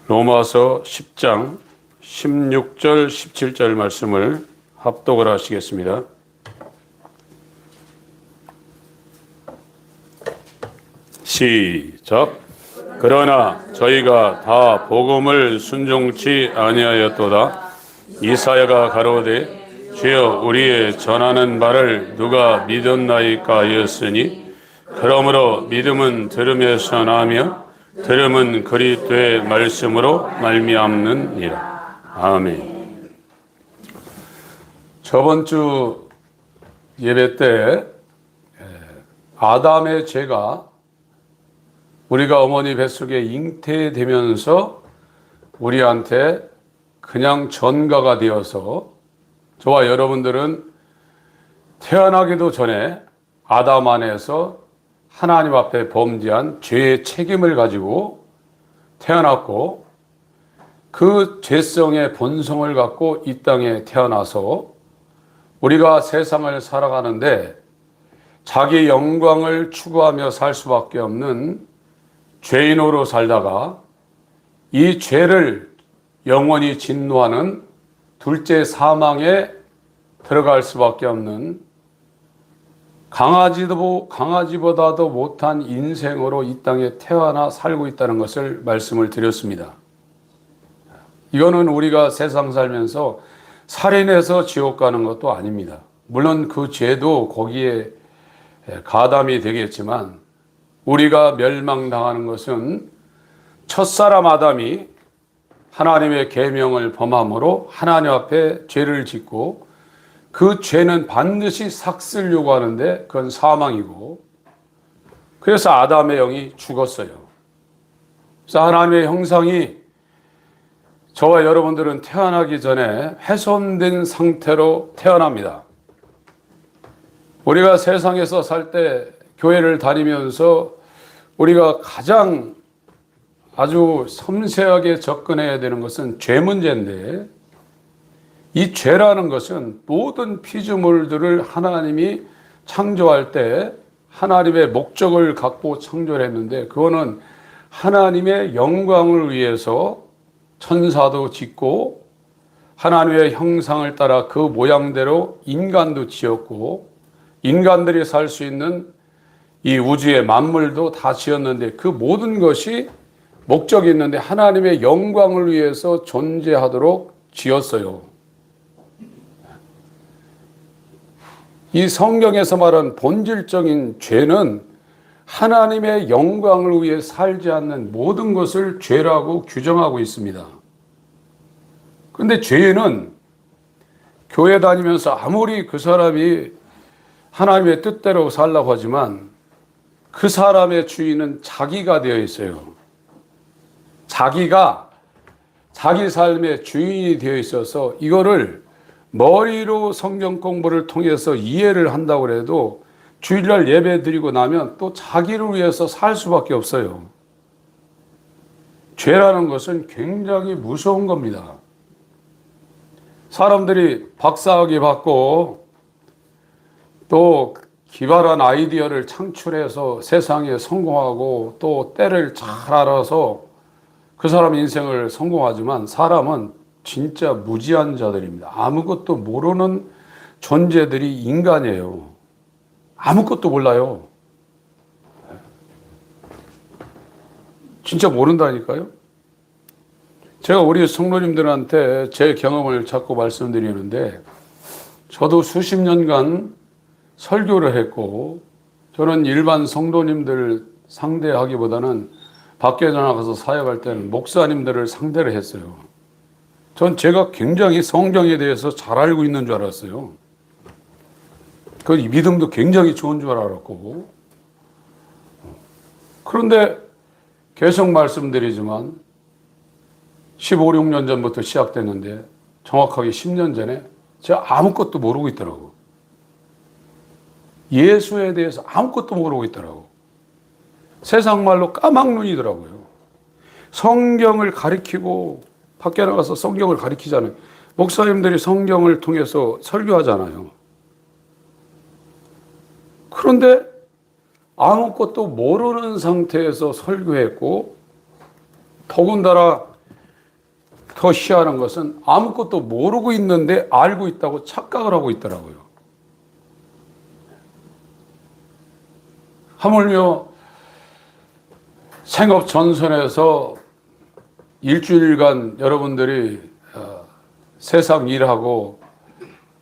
로마서 10장 16절 17절 말씀을 합독을 하시겠습니다. 시작. 그러나 저희가 다 복음을 순종치 아니하였도다. 이사야가 가로되 주여 우리의 전하는 말을 누가 믿었나이까 하였으니 그러므로 믿음은 들음에서 나며 들음은 그리스도의 말씀으로 말미암느니라. 아멘. 저번 주 예배 때 아담의 죄가 우리가 어머니 뱃속에 잉태되면서 우리한테 그냥 전가가 되어서 저와 여러분들은 태어나기도 전에 아담 안에서 하나님 앞에 범죄한 죄의 책임을 가지고 태어났고 그 죄성의 본성을 갖고 이 땅에 태어나서 우리가 세상을 살아가는데 자기 영광을 추구하며 살 수밖에 없는 죄인으로 살다가 이 죄를 영원히 진노하는 둘째 사망에 들어갈 수밖에 없는 강아지보다도 못한 인생으로 이 땅에 태어나 살고 있다는 것을 말씀을 드렸습니다. 이거는 우리가 세상 살면서 살인해서 지옥 가는 것도 아닙니다. 물론 그 죄도 거기에 가담이 되겠지만 우리가 멸망당하는 것은 첫사람 아담이 하나님의 계명을 범함으로 하나님 앞에 죄를 짓고 그 죄는 반드시 삭쓰려고 하는데 그건 사망이고 그래서 아담의 영이 죽었어요. 그래서 하나님의 형상이 저와 여러분들은 태어나기 전에 훼손된 상태로 태어납니다. 우리가 세상에서 살 때 교회를 다니면서 우리가 가장 아주 섬세하게 접근해야 되는 것은 죄 문제인데 이 죄라는 것은 모든 피조물들을 하나님이 창조할 때 하나님의 목적을 갖고 창조를 했는데 그거는 하나님의 영광을 위해서 천사도 짓고 하나님의 형상을 따라 그 모양대로 인간도 지었고 인간들이 살 수 있는 이 우주의 만물도 다 지었는데 그 모든 것이 목적이 있는데 하나님의 영광을 위해서 존재하도록 지었어요. 이 성경에서 말한 본질적인 죄는 하나님의 영광을 위해 살지 않는 모든 것을 죄라고 규정하고 있습니다. 그런데 죄는 교회 다니면서 아무리 그 사람이 하나님의 뜻대로 살라고 하지만 그 사람의 주인은 자기가 되어 있어요. 자기가 자기 삶의 주인이 되어 있어서 이거를 머리로 성경 공부를 통해서 이해를 한다고 해도 주일날 예배 드리고 나면 또 자기를 위해서 살 수밖에 없어요. 죄라는 것은 굉장히 무서운 겁니다. 사람들이 박사학위 받고 또 기발한 아이디어를 창출해서 세상에 성공하고 또 때를 잘 알아서 그 사람 인생을 성공하지만 사람은 진짜 무지한 자들입니다. 아무것도 모르는 존재들이 인간이에요. 아무것도 몰라요. 진짜 모른다니까요. 제가 우리 성도님들한테 제 경험을 자꾸 말씀드리는데 저도 수십 년간 설교를 했고 저는 일반 성도님들 상대하기보다는 밖에 나가서 사역할 때는 목사님들을 상대를 했어요. 전 제가 굉장히 성경에 대해서 잘 알고 있는 줄 알았어요. 그 믿음도 굉장히 좋은 줄 알았고. 그런데 계속 말씀드리지만 15, 16년 전부터 시작됐는데 정확하게 10년 전에 제가 아무것도 모르고 있더라고. 예수에 대해서 아무것도 모르고 있더라고. 세상 말로 까막눈이더라고요. 성경을 가리키고 밖에 나가서 성경을 가리키잖아요. 목사님들이 성경을 통해서 설교하잖아요. 그런데 아무것도 모르는 상태에서 설교했고 더군다나 더 희한한 것은 아무것도 모르고 있는데 알고 있다고 착각을 하고 있더라고요. 하물며 생업 전선에서 일주일간 여러분들이 세상 일하고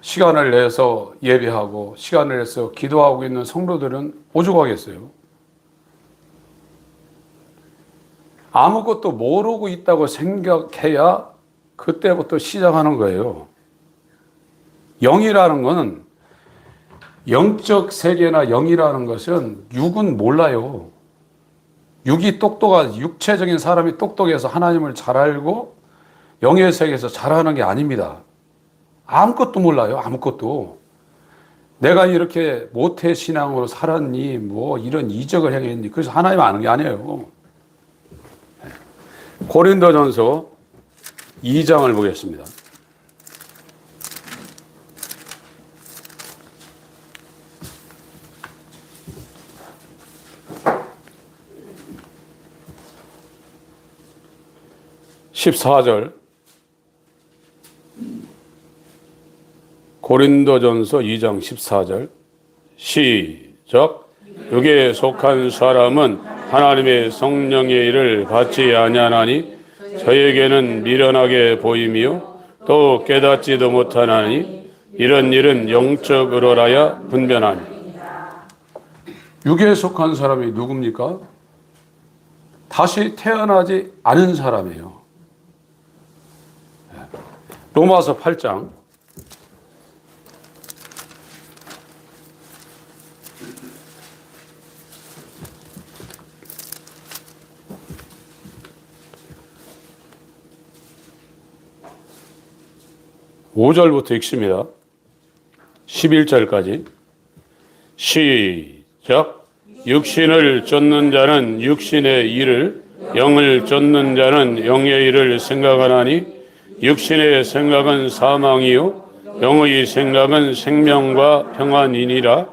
시간을 내서 예배하고 시간을 내서 기도하고 있는 성도들은 오죽하겠어요. 아무것도 모르고 있다고 생각해야 그때부터 시작하는 거예요. 영이라는 것은, 영적 세계나 영이라는 것은 육은 몰라요. 육이 육체적인 사람이 똑똑해서 하나님을 잘 알고 영의 세계에서 잘하는 게 아닙니다. 아무것도 몰라요. 아무것도. 내가 이렇게 모태 신앙으로 살았니, 뭐 이런 이적을 행했니, 그래서 하나님 아는 게 아니에요. 고린도전서 2장을 보겠습니다. (14절) 고린도전서 2장 14절 시작. 육에 속한 사람은 하나님의 성령의 일을 받지 아니하나니 저에게는 미련하게 보임이요 또 깨닫지도 못하나니 이런 일은 영적으로라야 분별하니. 육에 속한 사람이 누굽니까? 다시 태어나지 않은 사람이에요. 로마서 8장 5절부터 읽습니다. 11절까지 시작. 육신을 쫓는 자는 육신의 일을, 영을 쫓는 자는 영의 일을 생각하나니 육신의 생각은 사망이요 영의 생각은 생명과 평안이니라.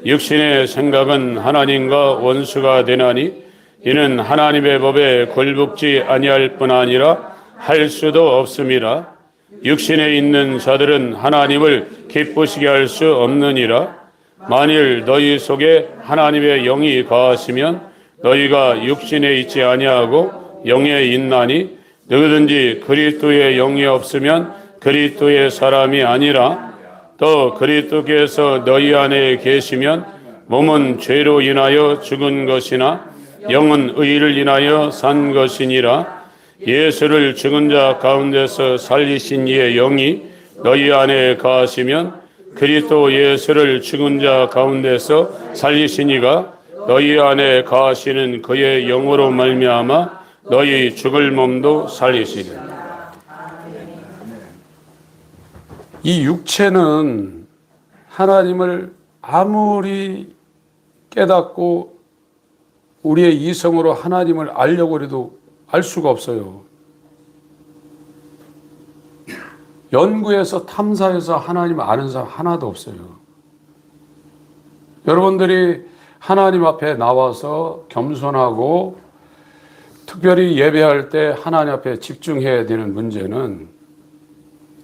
육신의 생각은 하나님과 원수가 되나니 이는 하나님의 법에 굴복지 아니할 뿐 아니라 할 수도 없음이라. 육신에 있는 자들은 하나님을 기쁘시게 할 수 없느니라. 만일 너희 속에 하나님의 영이 거하시면 너희가 육신에 있지 아니하고 영에 있나니 누구든지 그리스도의 영이 없으면 그리스도의 사람이 아니라. 또 그리스도께서 너희 안에 계시면 몸은 죄로 인하여 죽은 것이나 영은 의를 인하여 산 것이니라. 예수를 죽은 자 가운데서 살리신 이의 영이 너희 안에 거하시면 그리스도 예수를 죽은 자 가운데서 살리신 이가 너희 안에 거하시는 그의 영으로 말미암아 너희 죽을 몸도 살리시리라. 이 육체는 하나님을 아무리 깨닫고 우리의 이성으로 하나님을 알려고 해도 알 수가 없어요. 연구해서 탐사해서 하나님 아는 사람 하나도 없어요. 여러분들이 하나님 앞에 나와서 겸손하고 특별히 예배할 때 하나님 앞에 집중해야 되는 문제는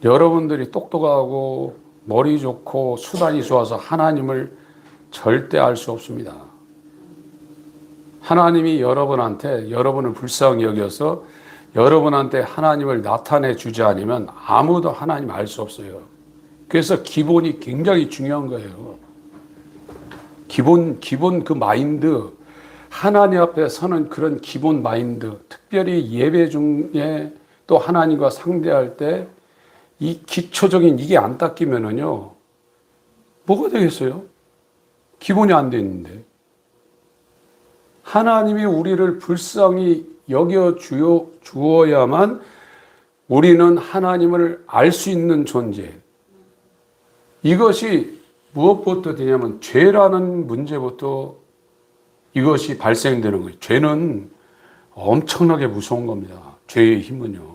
여러분들이 똑똑하고 머리 좋고 수단이 좋아서 하나님을 절대 알 수 없습니다. 하나님이 여러분한테 여러분을 불쌍히 여겨서 여러분한테 하나님을 나타내 주지 않으면 아무도 하나님 알 수 없어요. 그래서 기본이 굉장히 중요한 거예요. 기본 그 마인드, 하나님 앞에 서는 그런 기본 마인드, 특별히 예배 중에 또 하나님과 상대할 때 이 기초적인 이게 안 닦이면은요, 뭐가 되겠어요? 기본이 안 돼 있는데. 하나님이 우리를 불쌍히 여겨 주어야만 우리는 하나님을 알 수 있는 존재. 이것이 무엇부터 되냐면 죄라는 문제부터 이것이 발생되는 거예요. 죄는 엄청나게 무서운 겁니다. 죄의 힘은요.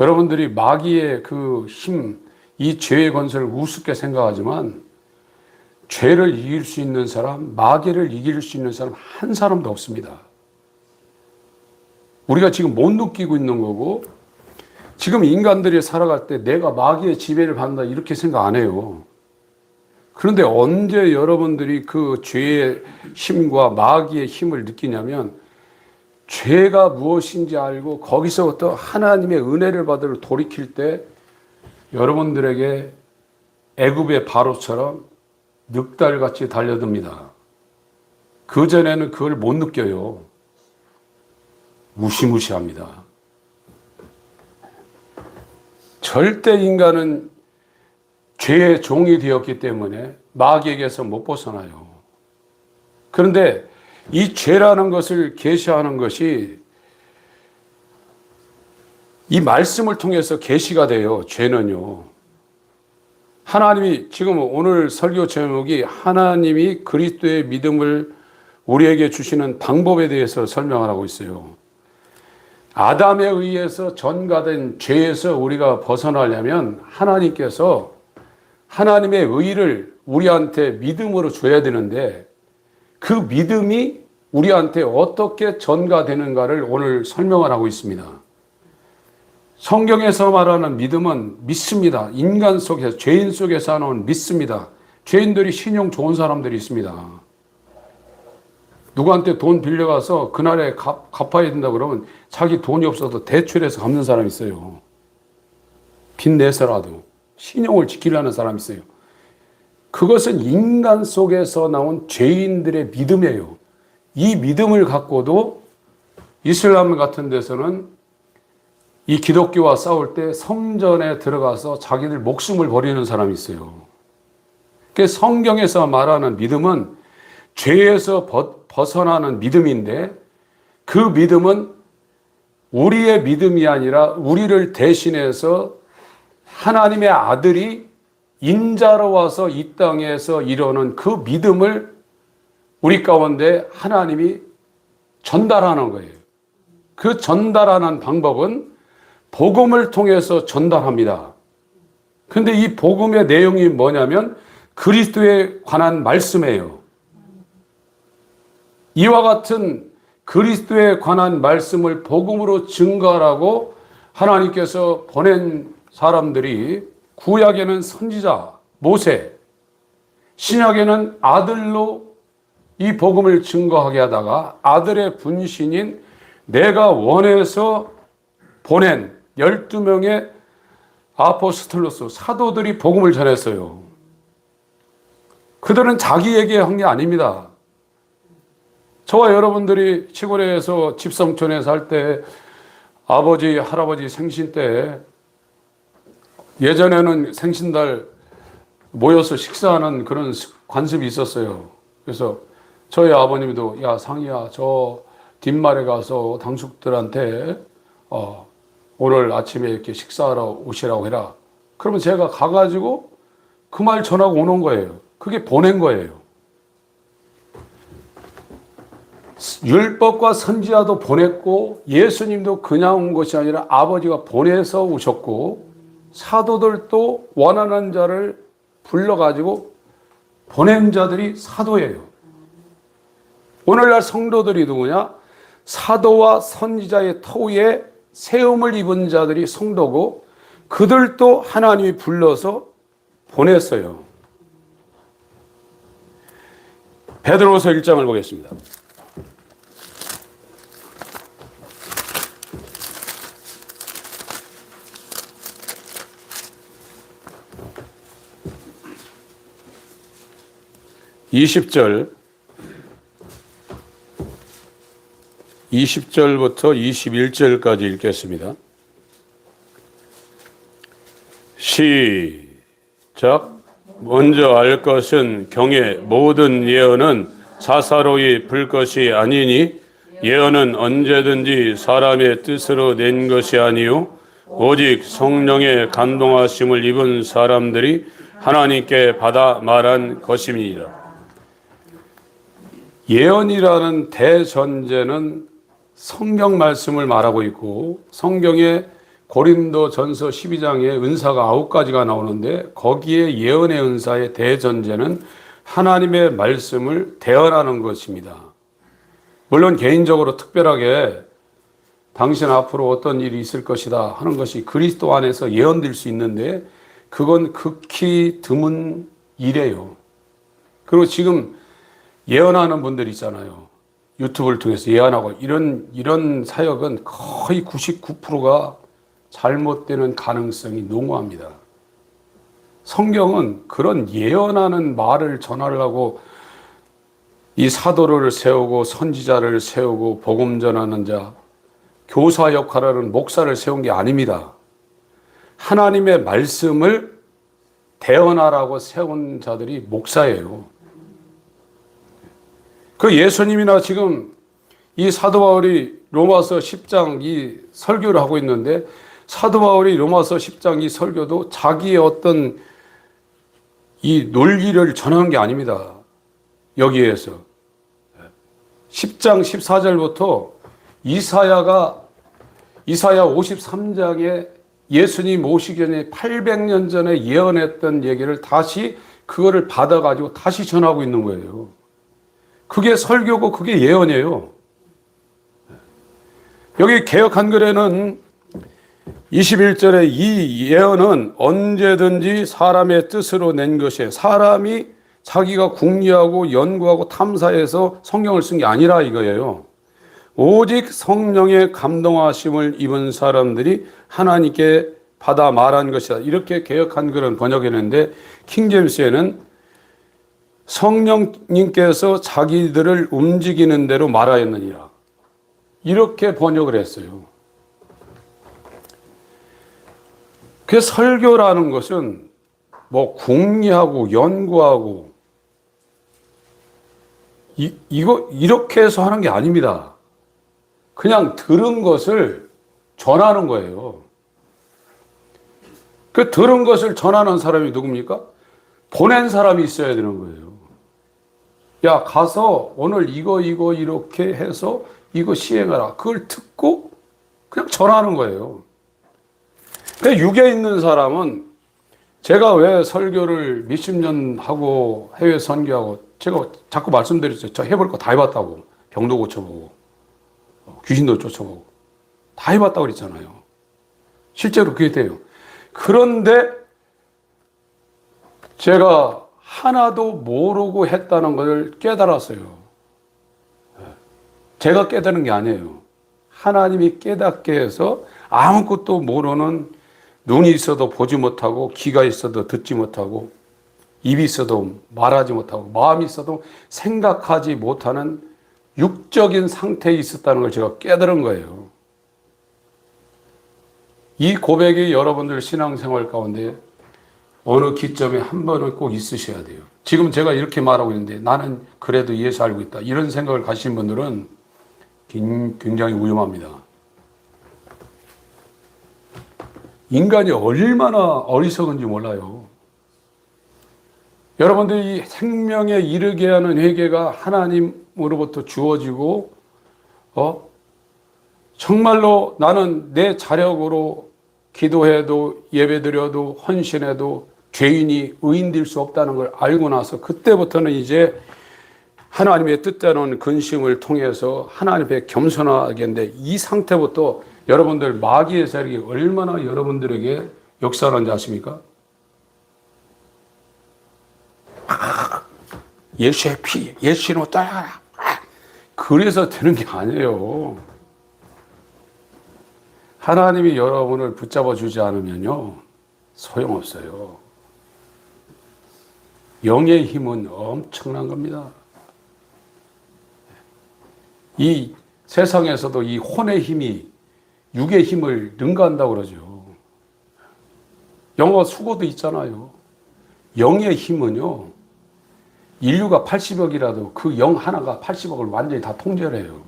여러분들이 마귀의 그 힘, 이 죄의 건설을 우습게 생각하지만 죄를 이길 수 있는 사람, 마귀를 이길 수 있는 사람 한 사람도 없습니다. 우리가 지금 못 느끼고 있는 거고, 지금 인간들이 살아갈 때 내가 마귀의 지배를 받는다 이렇게 생각 안 해요. 그런데 언제 여러분들이 그 죄의 힘과 마귀의 힘을 느끼냐면, 죄가 무엇인지 알고 거기서부터 하나님의 은혜를 받으러 돌이킬 때 여러분들에게 애굽의 바로처럼 늑달같이 달려듭니다. 그전에는 그걸 못 느껴요. 무시무시합니다. 절대 인간은 죄의 종이 되었기 때문에 마귀에게서 못 벗어나요. 그런데 이 죄라는 것을 계시하는 것이 이 말씀을 통해서 계시가 돼요. 죄는요. 하나님이 지금 오늘 설교 제목이 하나님이 그리스도의 믿음을 우리에게 주시는 방법에 대해서 설명을 하고 있어요. 아담에 의해서 전가된 죄에서 우리가 벗어나려면 하나님께서 하나님의 의를 우리한테 믿음으로 줘야 되는데, 그 믿음이 우리한테 어떻게 전가되는가를 오늘 설명을 하고 있습니다. 성경에서 말하는 믿음은 믿습니다. 인간 속에서, 죄인 속에서 나온 믿습니다. 죄인들이 신용 좋은 사람들이 있습니다. 누구한테 돈 빌려가서 그날에 갚아야 된다 그러면 자기 돈이 없어도 대출해서 갚는 사람이 있어요. 빚 내서라도 신용을 지키려는 사람이 있어요. 그것은 인간 속에서 나온 죄인들의 믿음이에요. 이 믿음을 갖고도 이슬람 같은 데서는 이 기독교와 싸울 때 성전에 들어가서 자기들 목숨을 버리는 사람이 있어요. 그래서 성경에서 말하는 믿음은 죄에서 벗어나는 믿음인데, 그 믿음은 우리의 믿음이 아니라 우리를 대신해서 하나님의 아들이 인자로 와서 이 땅에서 이루는 그 믿음을 우리 가운데 하나님이 전달하는 거예요. 그 전달하는 방법은 복음을 통해서 전달합니다. 그런데 이 복음의 내용이 뭐냐면 그리스도에 관한 말씀이에요. 이와 같은 그리스도에 관한 말씀을 복음으로 증거하라고 하나님께서 보낸 사람들이 구약에는 선지자 모세, 신약에는 아들로 이 복음을 증거하게 하다가 아들의 분신인 내가 원해서 보낸 12명의 아포스톨로스 사도들이 복음을 전했어요. 그들은 자기에게 한 게 아닙니다. 저와 여러분들이 시골에서 집성촌에 살 때 아버지, 할아버지 생신 때 예전에는 생신날 모여서 식사하는 그런 관습이 있었어요. 그래서 저희 아버님도 야 상이야 저 뒷말에 가서 당숙들한테 오늘 아침에 이렇게 식사하러 오시라고 해라. 그러면 제가 가가지고 그 말 전하고 오는 거예요. 그게 보낸 거예요. 율법과 선지자도 보냈고 예수님도 그냥 온 것이 아니라 아버지가 보내서 오셨고 사도들도 원하는 자를 불러가지고 보낸 자들이 사도예요. 오늘날 성도들이 누구냐? 사도와 선지자의 터위에 세움을 입은 자들이 성도고 그들도 하나님이 불러서 보냈어요. 베드로서 1장을 보겠습니다. (20절) 20절부터 21절까지 읽겠습니다. 시작. 먼저 알 것은 경의 모든 예언은 사사로이 불 것이 아니니 예언은 언제든지 사람의 뜻으로 낸 것이 아니요 오직 성령의 감동하심을 입은 사람들이 하나님께 받아 말한 것입니다. 예언이라는 대전제는 성경 말씀을 말하고 있고 성경에 고린도전서 12장에 은사가 9가지가 나오는데 거기에 예언의 은사의 대전제는 하나님의 말씀을 대언하는 것입니다. 물론 개인적으로 특별하게 당신 앞으로 어떤 일이 있을 것이다 하는 것이 그리스도 안에서 예언될 수 있는데 그건 극히 드문 일이에요. 그리고 지금 예언하는 분들 있잖아요. 유튜브를 통해서 예언하고 이런 사역은 거의 99%가 잘못되는 가능성이 농후합니다. 성경은 그런 예언하는 말을 전하려고 이 사도를 세우고 선지자를 세우고 복음 전하는 자, 교사 역할을 하는 목사를 세운 게 아닙니다. 하나님의 말씀을 대언하라고 세운 자들이 목사예요. 그 예수님이나 지금 이 사도 바울이 로마서 10장 이 설교를 하고 있는데 사도 바울이 로마서 10장 이 설교도 자기의 어떤 이 논리를 전하는 게 아닙니다. 여기에서 10장 14절부터 이사야 53장에 예수님 오시기 전에 800년 전에 예언했던 얘기를 다시 그거를 받아가지고 다시 전하고 있는 거예요. 그게 설교고 그게 예언이에요. 여기 개역 한글에는 21절에 이 예언은 언제든지 사람의 뜻으로 낸 것이에요. 사람이 자기가 궁리하고 연구하고 탐사해서 성경을 쓴 게 아니라 이거예요. 오직 성령의 감동하심을 입은 사람들이 하나님께 받아 말한 것이다. 이렇게 개역 한글은 번역했는데 킹제임스에는 성령님께서 자기들을 움직이는 대로 말하였느니라. 이렇게 번역을 했어요. 그 설교라는 것은 뭐 궁리하고 연구하고 이렇게 해서 하는 게 아닙니다. 그냥 들은 것을 전하는 거예요. 그 들은 것을 전하는 사람이 누굽니까? 보낸 사람이 있어야 되는 거예요. 야, 가서 오늘 이거 이렇게 해서 이거 시행하라. 그걸 듣고 그냥 전하는 거예요. 그 육에 있는 사람은 제가 왜 설교를 몇십 년 하고 해외 선교하고 제가 자꾸 말씀드렸죠. 저 해볼 거 다 해봤다고. 병도 고쳐보고 귀신도 쫓아보고 다 해봤다고 그랬잖아요. 실제로 그게 돼요. 그런데 제가 하나도 모르고 했다는 걸 깨달았어요. 제가 깨달은 게 아니에요. 하나님이 깨닫게 해서 아무것도 모르는 눈이 있어도 보지 못하고 귀가 있어도 듣지 못하고 입이 있어도 말하지 못하고 마음이 있어도 생각하지 못하는 육적인 상태에 있었다는 걸 제가 깨달은 거예요. 이 고백이 여러분들 신앙생활 가운데 어느 기점에 한 번은 꼭 있으셔야 돼요. 지금 제가 이렇게 말하고 있는데 나는 그래도 예수 알고 있다. 이런 생각을 가신 분들은 굉장히 위험합니다. 인간이 얼마나 어리석은지 몰라요. 여러분들이 생명에 이르게 하는 회개가 하나님으로부터 주어지고 정말로 나는 내 자력으로 기도해도 예배드려도 헌신해도 죄인이 의인될 수 없다는 걸 알고 나서 그때부터는 이제 하나님의 뜻대로는 근심을 통해서 하나님 앞에 겸손하게 했는데 이 상태부터 여러분들 마귀의 세력이 얼마나 여러분들에게 역사하는지 아십니까? 예수의 피, 예수의 옷 따라가라. 그래서 되는 게 아니에요. 하나님이 여러분을 붙잡아 주지 않으면요, 소용없어요. 영의 힘은 엄청난 겁니다. 이 세상에서도 이 혼의 힘이 육의 힘을 능가한다고 그러죠. 영어 수고도 있잖아요. 영의 힘은요, 인류가 80억이라도 그 영 하나가 80억을 완전히 다 통제를 해요.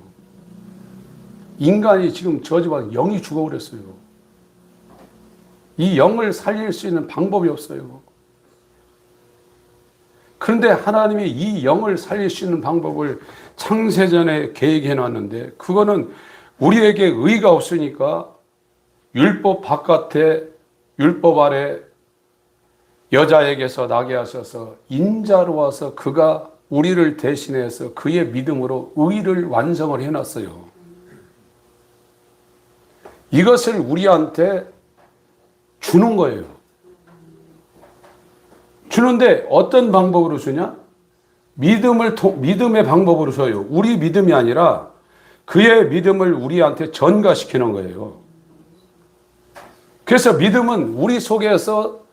인간이 지금 저주받은 영이 죽어버렸어요. 이 영을 살릴 수 있는 방법이 없어요. 그런데 하나님이 이 영을 살릴 수 있는 방법을 창세전에 계획해 놨는데 그거는 우리에게 의가 없으니까 율법 바깥에 율법 아래 여자에게서 나게 하셔서 인자로 와서 그가 우리를 대신해서 그의 믿음으로 의를 완성을 해놨어요. 이것을 우리한테 주는 거예요. 주는데 어떤 방법으로 주냐? 믿음의 방법으로 줘요. 우리 믿음이 아니라 그의 믿음을 우리한테 전가시키는 거예요. 그래서 믿음은 우리 속에서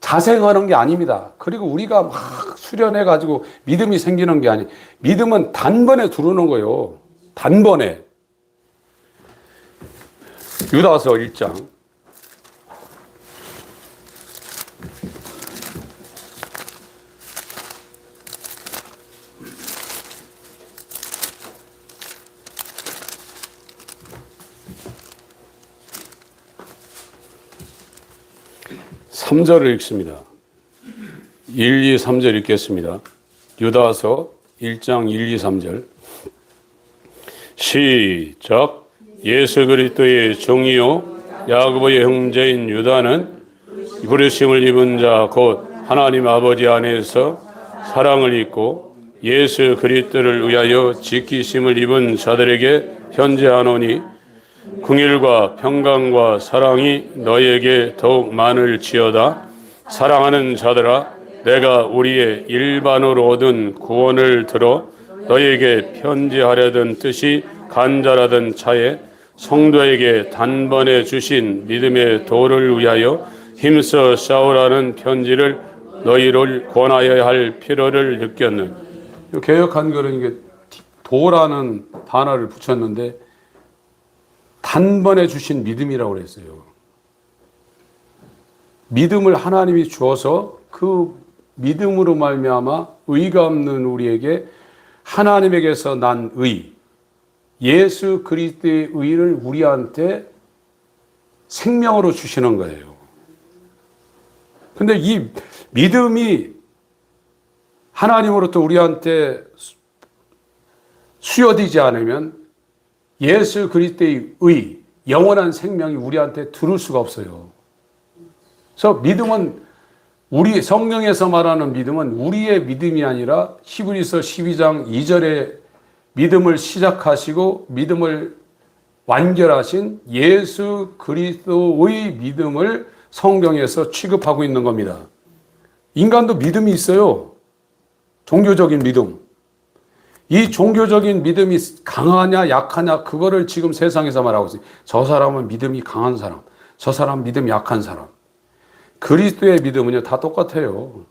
자생하는 게 아닙니다. 그리고 우리가 막 수련해가지고 믿음이 생기는 게 아니. 믿음은 단번에 들어오는 거예요. 단번에. 유다서 1장. 삼절을 읽습니다. 1, 2, 3절 읽겠습니다. 유다서 1장 1, 2, 3절. 시작. 예수 그리스도의 종이요 야고보의 형제인 유다는 부르심을 입은 자 곧 하나님 아버지 안에서 사랑을 입고 예수 그리스도를 위하여 지키심을 입은 자들에게 편지하노니 긍휼과 평강과 사랑이 너희에게 더욱 많을지어다. 사랑하는 자들아, 내가 우리의 일반으로 얻은 구원을 들어 너희에게 편지하려던 뜻이 간절하던 차에 성도에게 단번에 주신 믿음의 도를 위하여 힘써 싸우라는 편지를 너희를 권하여야 할 필요를 느꼈는. 개역 한글은 이게 도라는 단어를 붙였는데 단번에 주신 믿음이라고 그랬어요. 믿음을 하나님이 주어서 그 믿음으로 말미암아 의가 없는 우리에게 하나님에게서 난 의, 예수 그리스도의 의를 우리한테 생명으로 주시는 거예요. 근데 이 믿음이 하나님으로부터 우리한테 수여되지 않으면 예수 그리스도의 의, 영원한 생명이 우리한테 들을 수가 없어요. 그래서 믿음은 우리 성경에서 말하는 믿음은 우리의 믿음이 아니라 히브리서 12장 2절에 믿음을 시작하시고 믿음을 완결하신 예수 그리스도의 믿음을 성경에서 취급하고 있는 겁니다. 인간도 믿음이 있어요. 종교적인 믿음. 이 종교적인 믿음이 강하냐 약하냐 그거를 지금 세상에서 말하고 있어요. 저 사람은 믿음이 강한 사람, 저 사람은 믿음이 약한 사람. 그리스도의 믿음은요 다 똑같아요.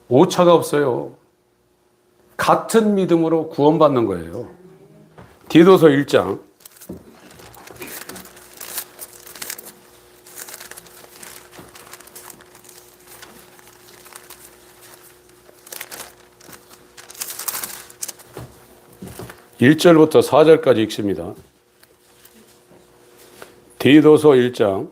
오차가 없어요. 같은 믿음으로 구원받는 거예요. 디도서 1장 1절부터 4절까지 읽습니다. 디도서 1장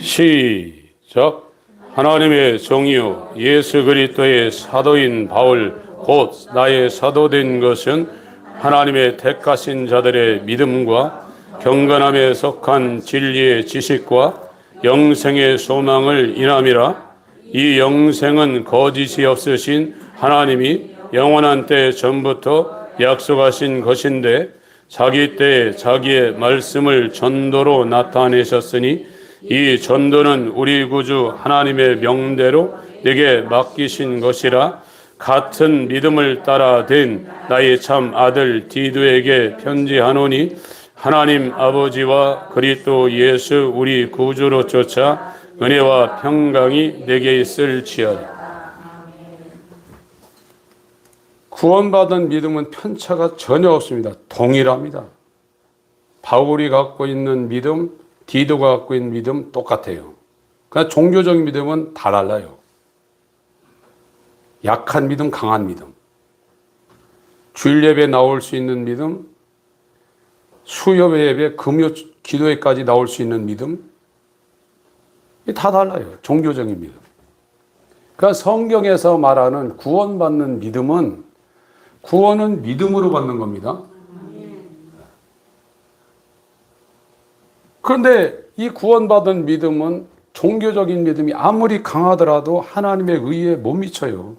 시작. 하나님의 종이요 예수 그리스도의 사도인 바울 곧 나의 사도된 것은 하나님의 택하신 자들의 믿음과 경건함에 속한 진리의 지식과 영생의 소망을 인함이라. 이 영생은 거짓이 없으신 하나님이 영원한 때 전부터 약속하신 것인데 자기 때에 자기의 말씀을 전도로 나타내셨으니 이 전도는 우리 구주 하나님의 명대로 내게 맡기신 것이라. 같은 믿음을 따라 된 나의 참 아들 디도에게 편지하노니 하나님 아버지와 그리스도 예수 우리 구주로 쫓아 은혜와 평강이 내게 있을지어다. 구원받은 믿음은 편차가 전혀 없습니다. 동일합니다. 바울이 갖고 있는 믿음, 디도가 갖고 있는 믿음 똑같아요. 그러나 종교적인 믿음은 다 달라요. 약한 믿음, 강한 믿음. 주일 예배에 나올 수 있는 믿음, 수요 예배, 금요 기도회까지 나올 수 있는 믿음. 다 달라요. 종교적인 믿음. 그러니까 성경에서 말하는 구원받는 믿음은 구원은 믿음으로 받는 겁니다. 그런데 이 구원받은 믿음은 종교적인 믿음이 아무리 강하더라도 하나님의 의에 못 미쳐요.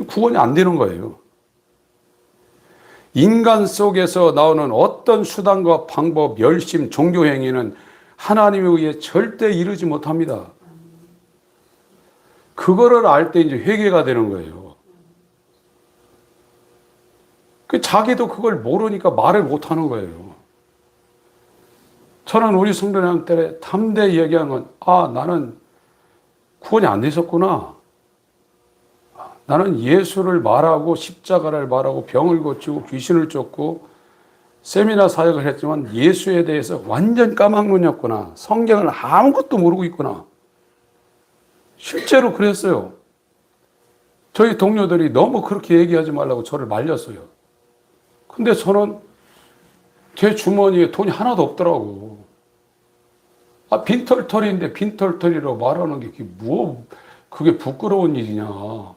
구원이 안 되는 거예요. 인간 속에서 나오는 어떤 수단과 방법, 열심, 종교 행위는 하나님에 의해 절대 이루지 못합니다. 그거를 알 때 이제 회개가 되는 거예요. 자기도 그걸 모르니까 말을 못 하는 거예요. 저는 우리 성도님한테 담대히 얘기한 건, 나는 구원이 안 되셨구나. 나는 예수를 말하고 십자가를 말하고 병을 고치고 귀신을 쫓고 세미나 사역을 했지만 예수에 대해서 완전 까막눈이었구나. 성경을 아무것도 모르고 있구나. 실제로 그랬어요. 저희 동료들이 너무 그렇게 얘기하지 말라고 저를 말렸어요. 근데 저는 제 주머니에 돈이 하나도 없더라고. 빈털터리인데 빈털터리로 말하는 게 그게 부끄러운 일이냐.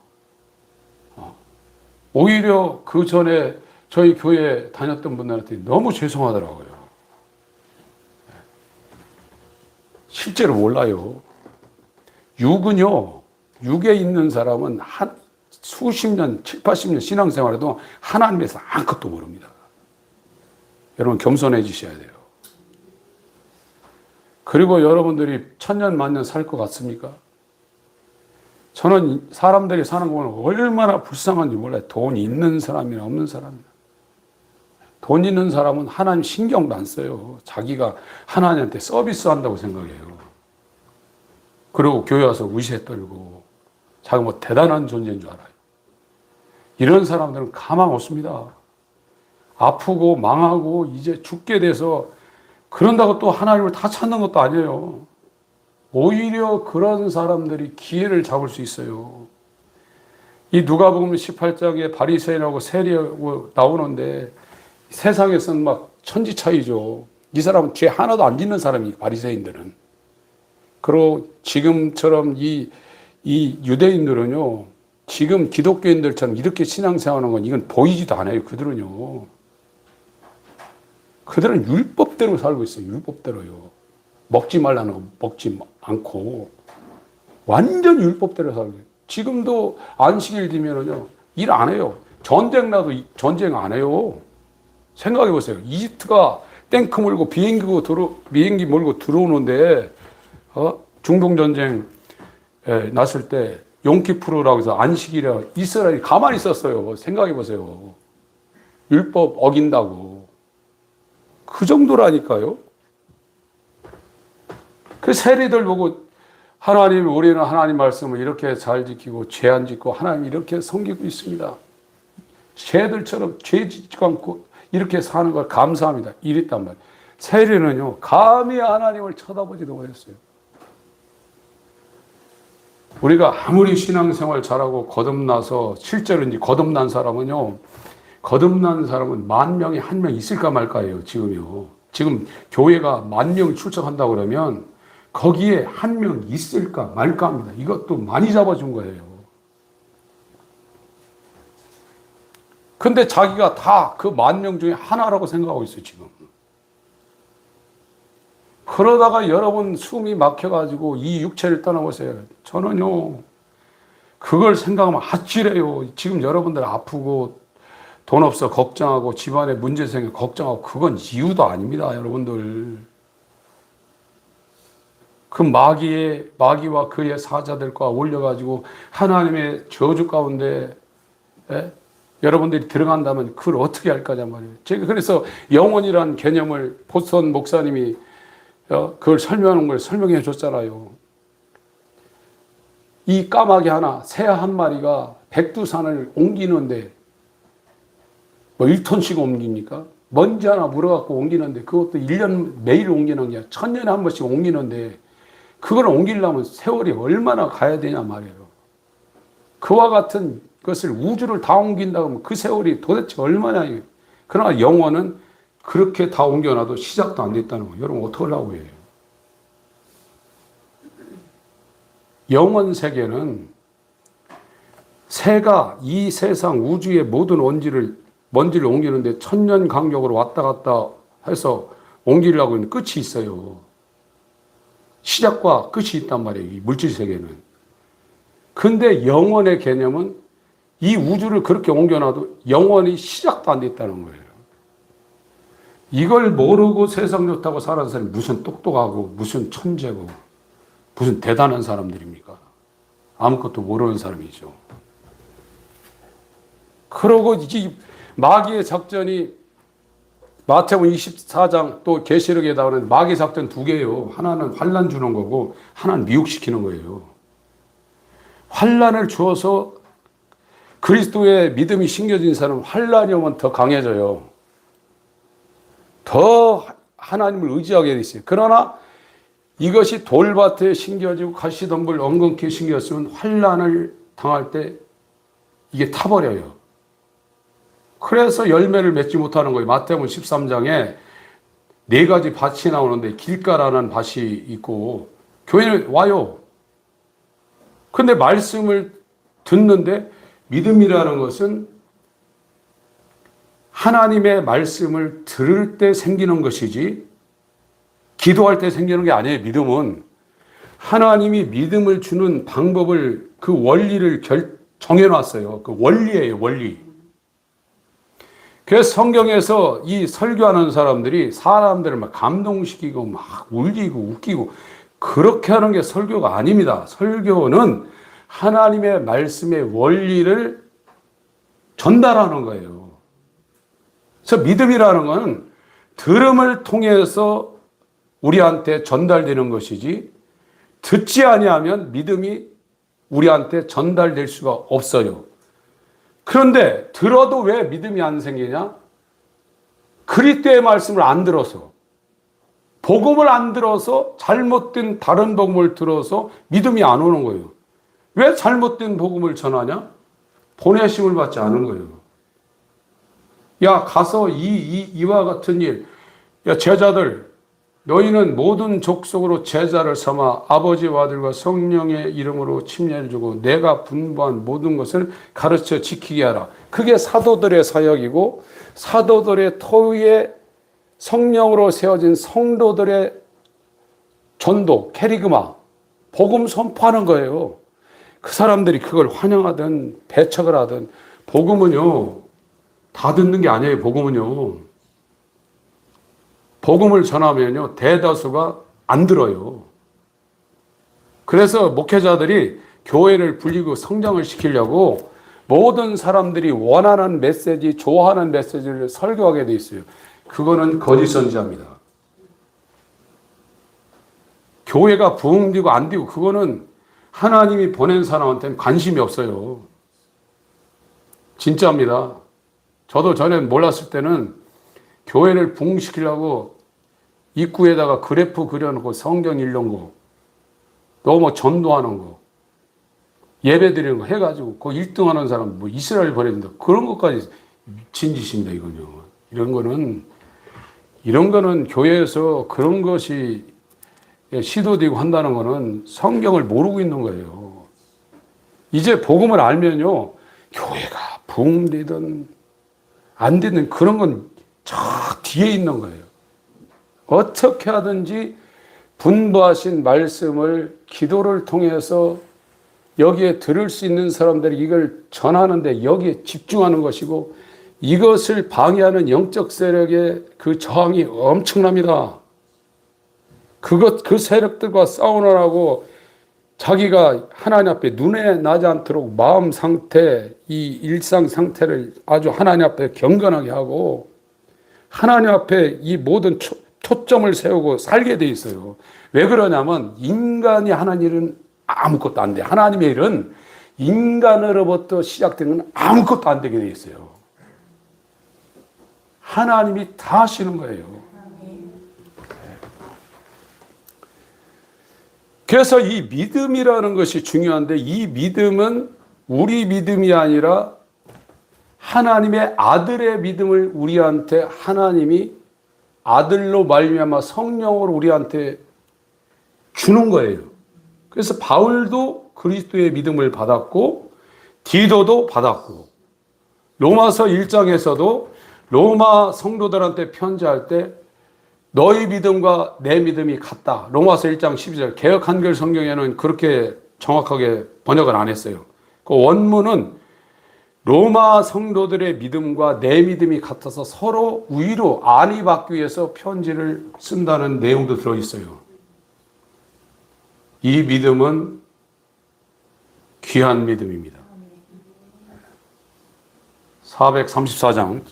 오히려 그 전에 저희 교회 다녔던 분들한테 너무 죄송하더라고요. 실제로 몰라요. 육은요, 육에 있는 사람은 수십 년, 7, 80년 신앙생활에도 하나님에서 아무것도 모릅니다. 여러분 겸손해지셔야 돼요. 그리고 여러분들이 천년 만년 살 것 같습니까? 저는 사람들이 사는 거 보면 얼마나 불쌍한지 몰라요. 돈 있는 사람이나 없는 사람이나. 돈 있는 사람은 하나님 신경도 안 써요. 자기가 하나님한테 서비스한다고 생각해요. 그리고 교회 와서 위세 떨고 자기 뭐 대단한 존재인 줄 알아요. 이런 사람들은 가망 없습니다. 아프고 망하고 이제 죽게 돼서 그런다고 또 하나님을 다 찾는 것도 아니에요. 오히려 그런 사람들이 기회를 잡을 수 있어요. 이 누가복음 18장에 바리새인하고 세리하고 나오는데 세상에서는 막 천지 차이죠. 이 사람은 죄 하나도 안 짓는 사람이 바리새인들은. 그리고 지금처럼 이 유대인들은요, 지금 기독교인들처럼 이렇게 신앙생활하는 건 이건 보이지도 않아요. 그들은요. 그들은 율법대로 살고 있어요. 율법대로요. 먹지 말라는 거 먹지 않고 완전 율법대로 살고 있어요. 지금도 안식일 되면은요, 일 안 해요. 전쟁 나도 전쟁 안 해요. 생각해 보세요. 이집트가 탱크 몰고 비행기 몰고 들어오는데 중동 전쟁 났을 때 용키푸르라고 해서 안식일이라 이스라엘이 가만히 있었어요. 생각해 보세요. 율법 어긴다고. 그 정도라니까요. 그 세리들 보고 우리는 하나님 말씀을 이렇게 잘 지키고 죄 안 짓고 하나님 이렇게 섬기고 있습니다. 쟤들처럼 죄 짓지 않고 이렇게 사는 걸 감사합니다. 이랬단 말이에요. 세리는요, 감히 하나님을 쳐다보지도 못했어요. 우리가 아무리 신앙생활 잘하고 거듭나서 실제로 이제 거듭난 사람은 10,000명이 1명 있을까 말까예요. 지금요. 지금 교회가 10,000명 출석한다고 그러면 거기에 1명 있을까 말까 합니다. 이것도 많이 잡아준 거예요. 근데 자기가 다 그 10,000명 중에 하나라고 생각하고 있어요, 지금. 그러다가 여러분 숨이 막혀가지고 이 육체를 떠나보세요. 저는요, 그걸 생각하면 아찔해요. 지금 여러분들 아프고 돈 없어 걱정하고 집안에 문제 생겨 걱정하고 그건 이유도 아닙니다, 여러분들. 그 마귀와 그의 사자들과 올려가지고 하나님의 저주 가운데 여러분들이 들어간다면 그걸 어떻게 할 거냐 말이에요. 제가 그래서 영혼이란 개념을 보스턴 목사님이 그걸 설명하는 걸 설명해 줬잖아요. 이 까마귀 하나, 새 한 마리가 백두산을 옮기는데 뭐 1톤씩 옮깁니까? 먼지 하나 물어갖고 옮기는데 그것도 1년 매일 옮기는 게 아니라 1000년에 한 번씩 옮기는데 그걸 옮기려면 세월이 얼마나 가야 되냐 말이에요. 그와 같은 것을 우주를 다 옮긴다고 하면 그 세월이 도대체 얼마냐. 그러나 영혼은 그렇게 다 옮겨놔도 시작도 안 됐다는 거예요. 여러분 어떻게 하려고 해요? 영혼 세계는 새가 이 세상 우주의 모든 먼지를 옮기는데 1000년 간격으로 왔다 갔다 해서 옮기려고 하는 끝이 있어요. 시작과 끝이 있단 말이에요. 이 물질 세계는. 근데 영혼의 개념은 이 우주를 그렇게 옮겨놔도 영원히 시작도 안 됐다는 거예요. 이걸 모르고 세상 좋다고 살아는 사람이 무슨 똑똑하고 무슨 천재고 무슨 대단한 사람들입니까? 아무것도 모르는 사람이죠. 그러고 이 마귀의 작전이 마태복음 24장 또 계시록에 나오는 마귀 작전 두 개예요. 하나는 환난 주는 거고 하나는 미혹시키는 거예요. 환난을 주어서 그리스도의 믿음이 심겨진 사람은 환난이 오면 더 강해져요. 더 하나님을 의지하게 돼 있어요. 그러나 이것이 돌밭에 심겨지고 가시덤불 엉겅퀴 심겼으면 환난을 당할 때 이게 타버려요. 그래서 열매를 맺지 못하는 거예요. 마태복음 13장에 네 가지 밭이 나오는데 길가라는 밭이 있고 교회는 와요. 근데 말씀을 듣는데 믿음이라는 것은 하나님의 말씀을 들을 때 생기는 것이지 기도할 때 생기는 게 아니에요. 믿음은 하나님이 믿음을 주는 방법을 그 원리를 정해놨어요. 그 원리예요. 원리. 그래서 성경에서 이 설교하는 사람들이 사람들을 막 감동시키고 막 울리고 웃기고 그렇게 하는 게 설교가 아닙니다. 설교는 하나님의 말씀의 원리를 전달하는 거예요. 그래서 믿음이라는 것은 들음을 통해서 우리한테 전달되는 것이지 듣지 아니하면 믿음이 우리한테 전달될 수가 없어요. 그런데 들어도 왜 믿음이 안 생기냐? 그리스도의 말씀을 안 들어서, 복음을 안 들어서 잘못된 다른 복음을 들어서 믿음이 안 오는 거예요. 왜 잘못된 복음을 전하냐? 보내심을 받지 않은 거예요. 야, 가서 이와 같은 일, 야, 제자들, 너희는 모든 족속으로 제자를 삼아 아버지와 아들과 성령의 이름으로 침례를 주고 내가 분부한 모든 것을 가르쳐 지키게 하라. 그게 사도들의 사역이고 사도들의 터위에 성령으로 세워진 성도들의 전도, 캐리그마, 복음 선포하는 거예요. 그 사람들이 그걸 환영하든 배척을 하든 복음은요, 다 듣는 게 아니에요. 복음은요. 복음을 전하면요, 대다수가 안 들어요. 그래서 목회자들이 교회를 불리고 성장을 시키려고 모든 사람들이 원하는 메시지, 좋아하는 메시지를 설교하게 돼 있어요. 그거는 거짓 선지자입니다. 교회가 부흥되고 안 되고 그거는 하나님이 보낸 사람한테는 관심이 없어요. 진짜입니다. 저도 전에 몰랐을 때는 교회를 부흥시키려고 입구에다가 그래프 그려놓고 성경 읽는 거, 너무 전도하는 거, 예배 드리는 거 해가지고 그 1등 하는 사람 뭐 이스라엘 보낸다. 그런 것까지 미친 짓입니다, 이건요. 이런 거는 교회에서 그런 것이 시도되고 한다는 거는 성경을 모르고 있는 거예요. 이제 복음을 알면요, 교회가 부흥되든 안 되든 그런 건 저 뒤에 있는 거예요. 어떻게 하든지 분부하신 말씀을 기도를 통해서 여기에 들을 수 있는 사람들이 이걸 전하는데 여기에 집중하는 것이고 이것을 방해하는 영적 세력의 그 저항이 엄청납니다. 그 세력들과 싸우느라고 자기가 하나님 앞에 눈에 나지 않도록 마음 상태, 이 일상 상태를 아주 하나님 앞에 경건하게 하고 하나님 앞에 이 모든 초점을 세우고 살게 돼 있어요. 왜 그러냐면 인간이 하는 일은 아무것도 안 돼. 하나님의 일은 인간으로부터 시작된 건 아무것도 안 되게 돼 있어요. 하나님이 다 하시는 거예요. 그래서 이 믿음이라는 것이 중요한데 이 믿음은 우리 믿음이 아니라 하나님의 아들의 믿음을 우리한테 하나님이 아들로 말미암아 성령으로 우리한테 주는 거예요. 그래서 바울도 그리스도의 믿음을 받았고 디도도 받았고 로마서 1장에서도 로마 성도들한테 편지할 때 너희 믿음과 내 믿음이 같다. 로마서 1장 12절 개역 한글 성경에는 그렇게 정확하게 번역을 안 했어요. 그 원문은 로마 성도들의 믿음과 내 믿음이 같아서 서로 위로 안위 받기 위해서 편지를 쓴다는 내용도 들어있어요. 이 믿음은 귀한 믿음입니다. 434장.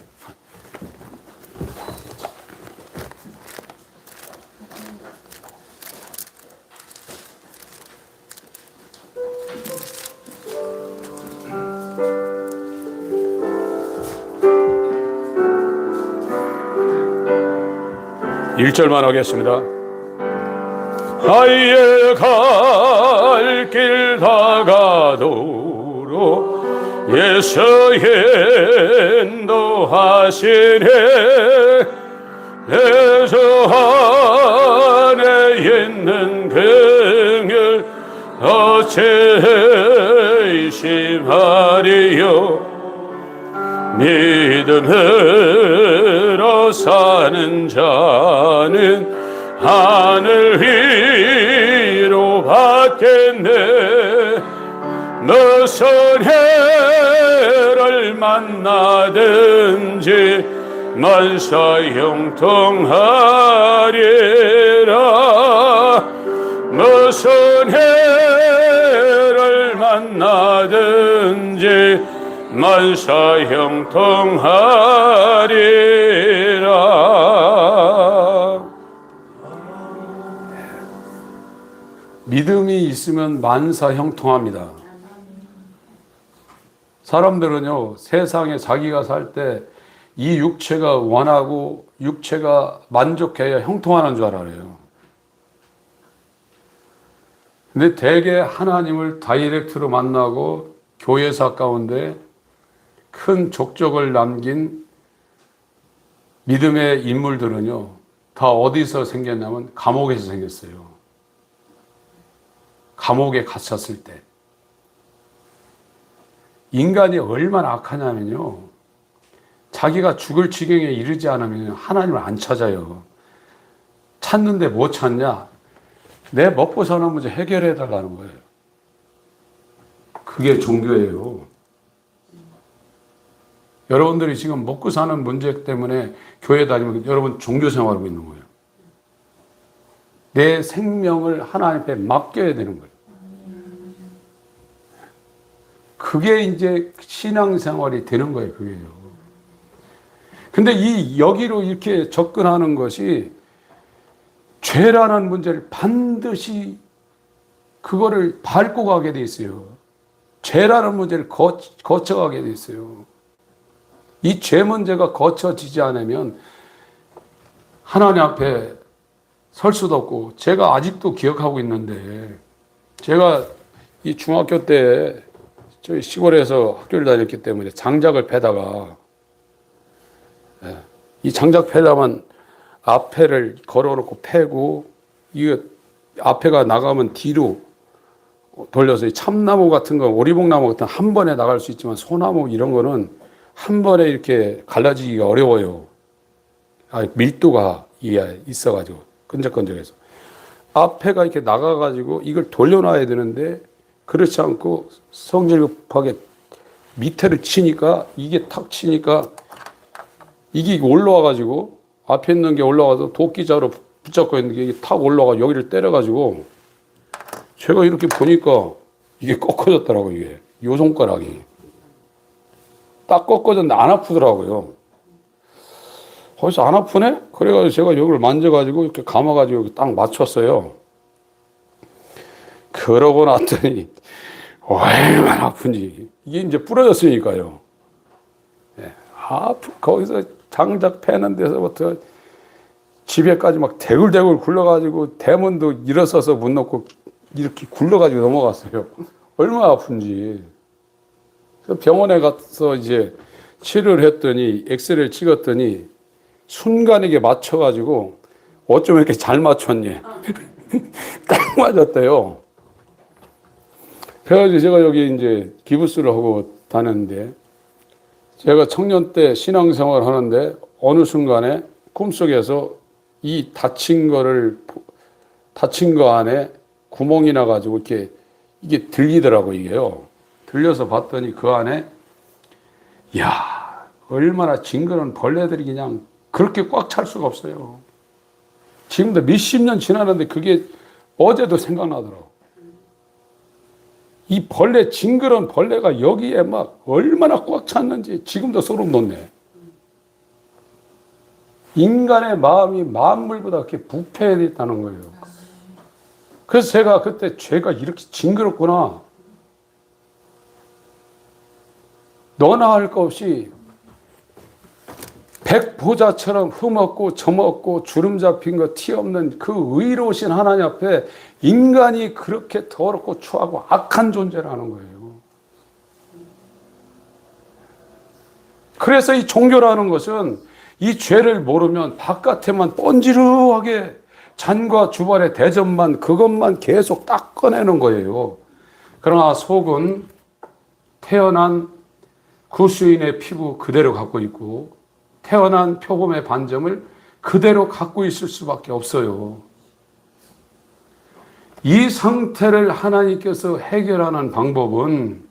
일절만 하겠습니다. 아예 갈 길 다가도록 예수 인도하시네. 내 주 안에 있는 긍휼 어찌 의심하리요. 믿음으로 사는 자는 하늘 위로 받겠네. 무슨 해를 만나든지 만사 형통하리라. 무슨 해를 만나든지 만사 형통하리라. 믿음이 있으면 만사 형통합니다. 사람들은요, 세상에 자기가 살 때 이 육체가 원하고 육체가 만족해야 형통하는 줄 알아요. 근데 대개 하나님을 다이렉트로 만나고 교회사 가운데 큰 족적을 남긴 믿음의 인물들은요, 다 어디서 생겼냐면 감옥에서 생겼어요. 감옥에 갇혔을 때. 인간이 얼마나 악하냐면요, 자기가 죽을 지경에 이르지 않으면 하나님을 안 찾아요. 찾는데 못 찾냐? 내 먹고 사는 문제 해결해 달라는 거예요. 그게 종교예요. 여러분들이 지금 먹고 사는 문제 때문에 교회 다니면 여러분 종교 생활하고 있는 거예요. 내 생명을 하나님 앞에 맡겨야 되는 거예요. 그게 이제 신앙생활이 되는 거예요, 그게요. 근데 여기로 이렇게 접근하는 것이 죄라는 문제를 반드시 그거를 밟고 가게 돼 있어요. 죄라는 문제를 거쳐가게 돼 있어요. 이 죄 문제가 거쳐지지 않으면 하나님 앞에 설 수도 없고, 제가 아직도 기억하고 있는데, 제가 이 중학교 때 저희 시골에서 학교를 다녔기 때문에 장작을 패다가, 이 장작 패려면 앞에를 걸어놓고 패고, 이거 앞에가 나가면 뒤로 돌려서 참나무 같은 거, 오리봉나무 같은 한 번에 나갈 수 있지만 소나무 이런 거는 한 번에 이렇게 갈라지기가 어려워요. 밀도가 있어가지고 끈적끈적해서 앞에가 이렇게 나가가지고 이걸 돌려놔야 되는데, 그렇지 않고 성질급하게 밑에를 치니까, 이게 탁 치니까 이게 올라와가지고 앞에 있는 게 올라와서 도끼자로 붙잡고 있는 게 탁 올라가 여기를 때려가지고, 제가 이렇게 보니까 이게 꺾어졌더라고요. 이게 요 손가락이 딱 꺾어졌는데 안 아프더라고요. 거기서 안 아프네? 그래가지고 제가 여기를 만져가지고 이렇게 감아가지고 딱 맞췄어요. 그러고 났더니 얼마나 아픈지. 이게 이제 부러졌으니까요. 거기서 장작 패는 데서부터 집에까지 막 대굴대굴 굴러가지고 대문도 일어서서 문 넣고 이렇게 굴러가지고 넘어갔어요. 얼마나 아픈지. 그래서 병원에 가서 이제 치료를 했더니, 엑스레이를 찍었더니 순간 이게 맞춰가지고, 어쩜 이렇게 잘 맞췄니? 딱 맞았대요. 그래가지고 제가 여기 이제 기부스를 하고 다녔는데, 제가 청년 때 신앙생활 하는데 어느 순간에 꿈속에서 이 다친 거 안에 구멍이 나가지고 이게 들리더라고, 이게요. 들려서 봤더니 그 안에 야, 얼마나 징그러운 벌레들이 그냥 그렇게 꽉 찰 수가 없어요. 지금도 몇십 년 지나는데 그게 어제도 생각나더라고. 이 벌레, 징그러운 벌레가 여기에 막 얼마나 꽉 찼는지 지금도 소름 돋네. 인간의 마음이 만물보다 그렇게 부패했다는 거예요. 그래서 제가 그때 죄가 이렇게 징그럽구나. 너나 할 것 없이 백보자처럼 흠없고 점없고 주름 잡힌 거 티 없는 그 의로우신 하나님 앞에 인간이 그렇게 더럽고 추하고 악한 존재라는 거예요. 그래서 이 종교라는 것은 이 죄를 모르면 바깥에만 번지르하게 잔과 주발의 대접만 그것만 계속 닦아내는 거예요. 그러나 속은 태어난 구수인의 피부 그대로 갖고 있고 태어난 표범의 반점을 그대로 갖고 있을 수밖에 없어요. 이 상태를 하나님께서 해결하는 방법은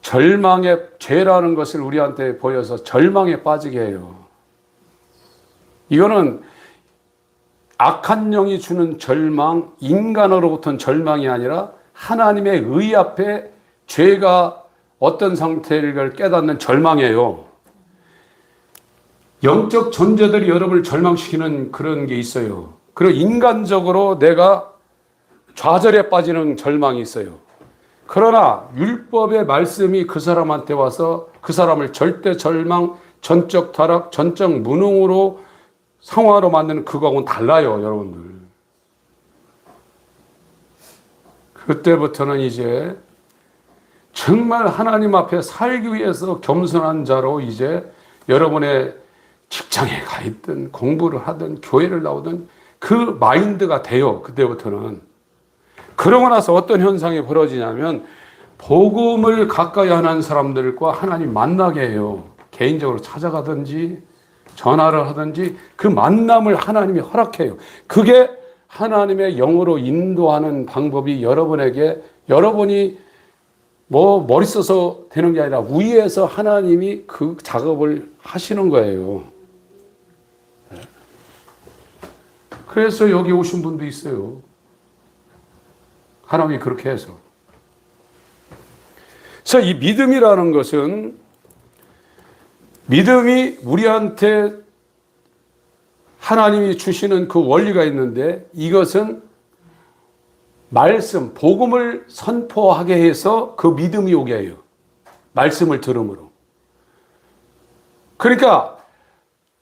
절망의 죄라는 것을 우리한테 보여서 절망에 빠지게 해요. 이거는 악한 영이 주는 절망, 인간으로부터는 절망이 아니라 하나님의 의 앞에 죄가 어떤 상태를 깨닫는 절망이에요. 영적 존재들이 여러분을 절망시키는 그런 게 있어요. 그리고 인간적으로 내가 좌절에 빠지는 절망이 있어요. 그러나 율법의 말씀이 그 사람한테 와서 그 사람을 절대 절망, 전적 타락, 전적 무능으로 상황으로 만드는 그거하고는 달라요, 여러분들. 그때부터는 이제 정말 하나님 앞에 살기 위해서 겸손한 자로 이제 여러분의 직장에 가 있든 공부를 하든 교회를 나오든 그 마인드가 돼요. 그때부터는. 그러고 나서 어떤 현상이 벌어지냐면 복음을 가까이 하는 사람들과 하나님 만나게 해요. 개인적으로 찾아가든지 전화를 하든지 그 만남을 하나님이 허락해요. 그게 하나님의 영으로 인도하는 방법이 여러분에게 여러분이 뭐 머리 써서 되는 게 아니라 위에서 하나님이 그 작업을 하시는 거예요. 그래서 여기 오신 분도 있어요. 하나님이 그렇게 해서. 그래서 이 믿음이라는 것은 믿음이 우리한테 하나님이 주시는 그 원리가 있는데 이것은 말씀, 복음을 선포하게 해서 그 믿음이 오게 해요. 말씀을 들음으로. 그러니까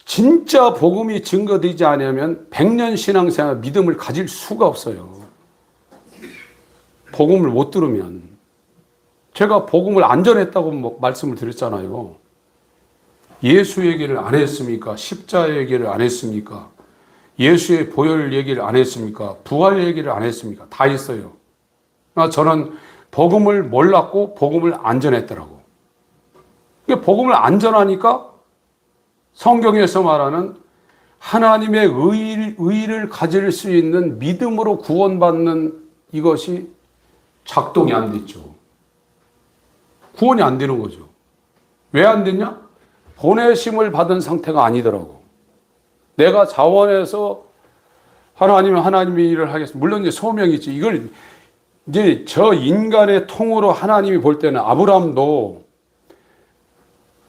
진짜 복음이 증거되지 않으면 100년 신앙생활 믿음을 가질 수가 없어요. 복음을 못 들으면. 제가 복음을 안 전했다고 말씀을 드렸잖아요. 예수 얘기를 안 했습니까? 십자가 얘기를 안 했습니까? 예수의 보혈 얘기를 안 했습니까? 부활 얘기를 안 했습니까? 다 했어요. 저는 복음을 몰랐고 복음을 안 전했더라고. 복음을 안 전하니까 성경에서 말하는 하나님의 의를 가질 수 있는 믿음으로 구원받는 이것이 작동이 안 됐죠. 구원이 안 되는 거죠. 왜 안 됐냐? 보내심을 받은 상태가 아니더라고. 내가 자원해서 하나님의 일을 하겠습니다. 물론 이제 소명이 있지. 이걸 이제 저 인간의 통으로 하나님이 볼 때는 아브라함도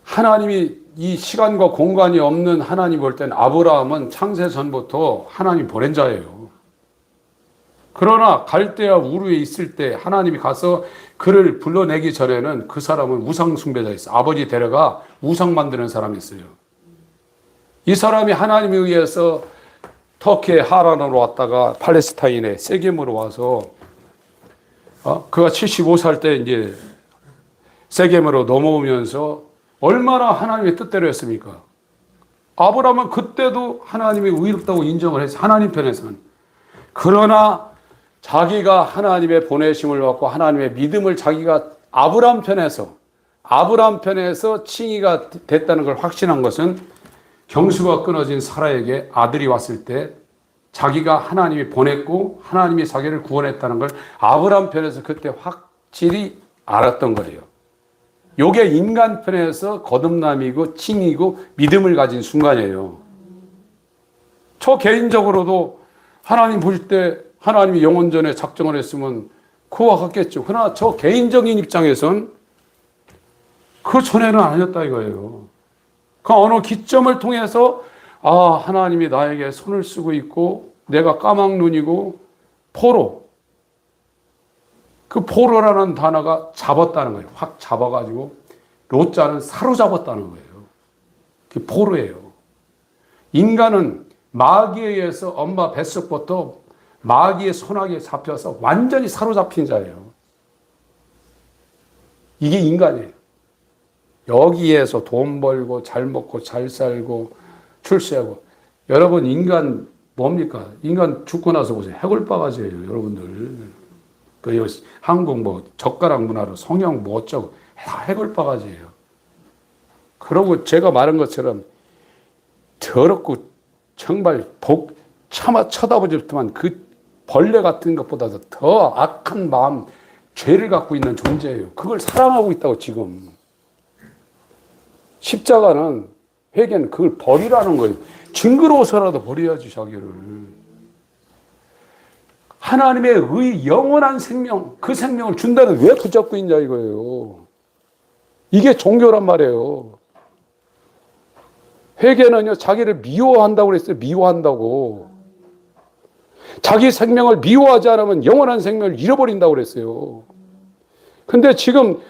하나님이 이 시간과 공간이 없는 하나님 볼 때는 아브라함은 창세 전부터 하나님 보낸 자예요. 그러나 갈대아 우르에 있을 때 하나님이 가서 그를 불러내기 전에는 그 사람은 우상 숭배자였어요. 아버지 데려가 우상 만드는 사람이었어요. 이 사람이 하나님에 의해서 터키의 하란으로 왔다가 팔레스타인의 세겜으로 와서 그가 75살 때 이제 세겜으로 넘어오면서 얼마나 하나님의 뜻대로 했습니까? 아브라함은 그때도 하나님이 의롭다고 인정을 했어요. 하나님 편에서는. 그러나 자기가 하나님의 보내심을 받고 하나님의 믿음을 자기가 아브라함 편에서 칭의가 됐다는 걸 확신한 것은 경수가 끊어진 사라에게 아들이 왔을 때 자기가 하나님이 보냈고 하나님이 자기를 구원했다는 걸 아브라함 편에서 그때 확실히 알았던 거예요. 요게 인간 편에서 거듭남이고 칭이고 믿음을 가진 순간이에요. 저 개인적으로도 하나님 보실 때 하나님이 영원전에 작정을 했으면 그와 같겠죠. 그러나 저 개인적인 입장에선 그 전에는 아니었다 이거예요. 그 어느 기점을 통해서 하나님이 나에게 손을 쓰고 있고 내가 까막눈이고 포로, 그 포로라는 단어가 잡았다는 거예요. 확 잡아가지고 로자는 사로잡았다는 거예요. 그게 포로예요. 인간은 마귀에 의해서 엄마 뱃속부터 마귀의 손아귀에 잡혀서 완전히 사로잡힌 자예요. 이게 인간이에요. 여기에서 돈 벌고 잘 먹고 잘 살고 출세하고. 여러분 인간 뭡니까? 인간 죽고 나서 보세요. 해골바가지예요, 여러분들. 그 한국 뭐 젓가락 문화로 성형 뭐 어쩌고 다 해골바가지예요. 그러고 제가 말한 것처럼 더럽고 정말 차마 쳐다보지만 그 벌레 같은 것보다도 더 악한 마음, 죄를 갖고 있는 존재예요. 그걸 사랑하고 있다고 지금. 십자가는, 회개는 그걸 버리라는 거예요. 징그러워서라도 버려야지 자기를. 하나님의 영원한 생명, 그 생명을 준다는 왜 붙잡고 있냐 이거예요. 이게 종교란 말이에요. 회개는요, 자기를 미워한다고 그랬어요. 미워한다고. 자기 생명을 미워하지 않으면 영원한 생명을 잃어버린다고 그랬어요. 근데 지금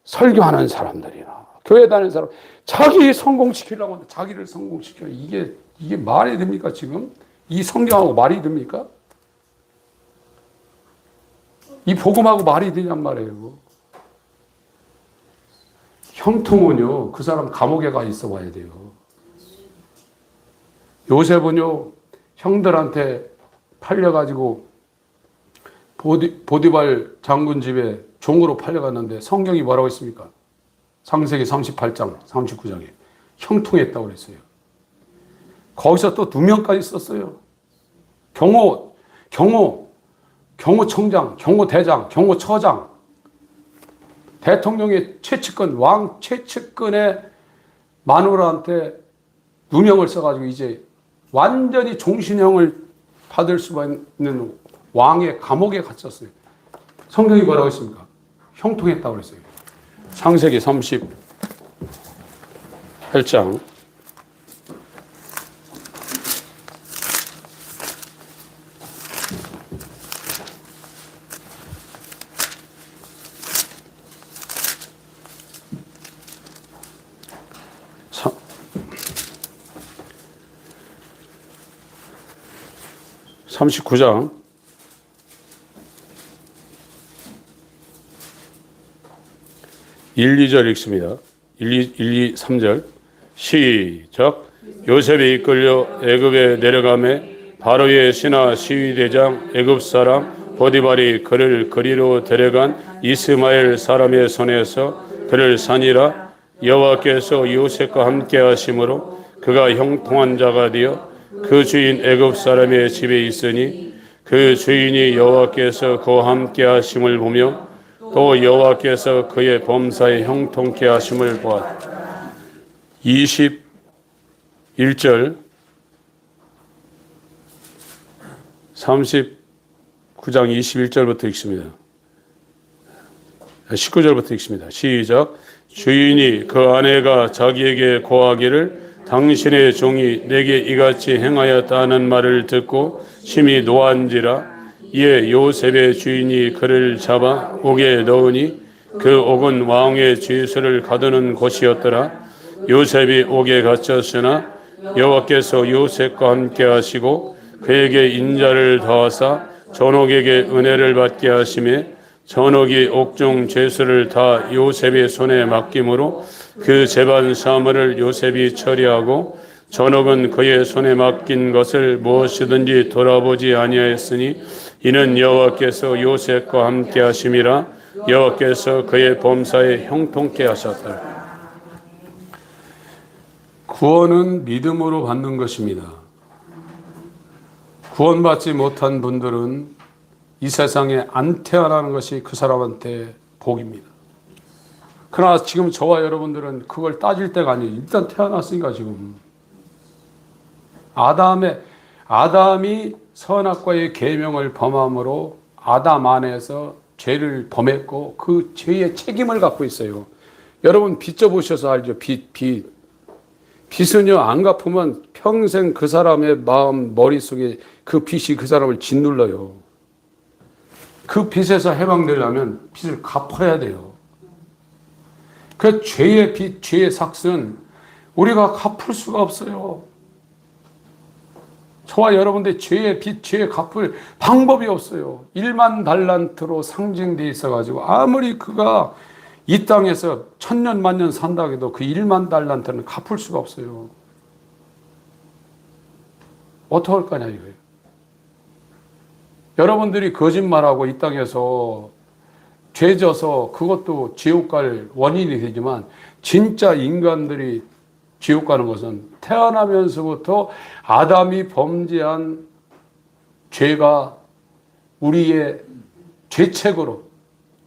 설교하는 사람들이나 교회 다니는 사람, 자기 성공시키려고 하는데 자기를 성공시켜. 이게 말이 됩니까, 지금? 이 성경하고 말이 됩니까? 이 복음하고 말이 되냔 말이에요. 형통은요, 그 사람 감옥에 가 있어 봐야 돼요. 요셉은요, 형들한테 팔려가지고 보디발 장군 집에 종으로 팔려갔는데 성경이 뭐라고 했습니까? 창세기 38장, 39장에 형통했다고 그랬어요. 거기서 또 2명까지 썼어요. 경호청장, 경호대장, 경호처장, 대통령의 최측근, 왕 최측근의 마누라한테 누명을 써가지고 이제 완전히 종신형을 받을 수만 있는 왕의 감옥에 갇혔어요. 성경이 뭐라고 했습니까? 형통했다고 그랬어요. 창세기 38장. 사, 39장 1, 2절 읽습니다. 1, 2, 3절 시작. 요셉이 이끌려 애굽에 내려가매 바로의 신하 시위대장 애굽 사람 보디발이 그를 그리로 데려간 이스마엘 사람의 손에서 그를 산이라. 여호와께서 요셉과 함께 하심으로 그가 형통한 자가 되어 그 주인 애굽 사람의 집에 있으니 그 주인이 여호와께서 그와 함께 하심을 보며 또 여호와께서 그의 범사에 형통케 하심을 보았다. 21절 39장 21절부터 읽습니다. 19절부터 읽습니다. 시작. 주인이 그 아내가 자기에게 고하기를 당신의 종이 내게 이같이 행하였다는 말을 듣고 심히 노한지라. 이에 요셉의 주인이 그를 잡아 옥에 넣으니 그 옥은 왕의 죄수를 가두는 곳이었더라. 요셉이 옥에 갇혔으나 여호와께서 요셉과 함께 하시고 그에게 인자를 더하사 전옥에게 은혜를 받게 하시매 전옥이 옥중 죄수를 다 요셉의 손에 맡김으로 그 재반 사물을 요셉이 처리하고 전옥은 그의 손에 맡긴 것을 무엇이든지 돌아보지 아니하였으니 이는 여호와께서 요셉과 함께 하심이라. 여호와께서 그의 범사에 형통케 하셨다. 구원은 믿음으로 받는 것입니다. 구원받지 못한 분들은 이 세상에 안 태어나는 것이 그 사람한테 복입니다. 그러나 지금 저와 여러분들은 그걸 따질 때가 아니에요. 일단 태어났으니까 지금. 아담이 선악과의 계명을 범함으로 아담 안에서 죄를 범했고 그 죄의 책임을 갖고 있어요. 여러분 빚 져보셔서 알죠? 빚은요, 안 갚으면 평생 그 사람의 마음, 머릿속에 그 빚이 그 사람을 짓눌러요. 그 빚에서 해방되려면 빚을 갚아야 돼요. 그 죄의 빚, 죄의 삭은 우리가 갚을 수가 없어요. 저와 여러분들 죄의 빚, 죄의 갚을 방법이 없어요. 1만 달란트로 상징되어 있어가지고 아무리 그가 이 땅에서 천년 만년 산다 해도 그 1만 달란트는 갚을 수가 없어요. 어떻게 할 거냐 이거예요. 여러분들이 거짓말하고 이 땅에서 죄져서 그것도 지옥 갈 원인이 되지만 진짜 인간들이 지옥 가는 것은 태어나면서부터 아담이 범죄한 죄가 우리의 죄책으로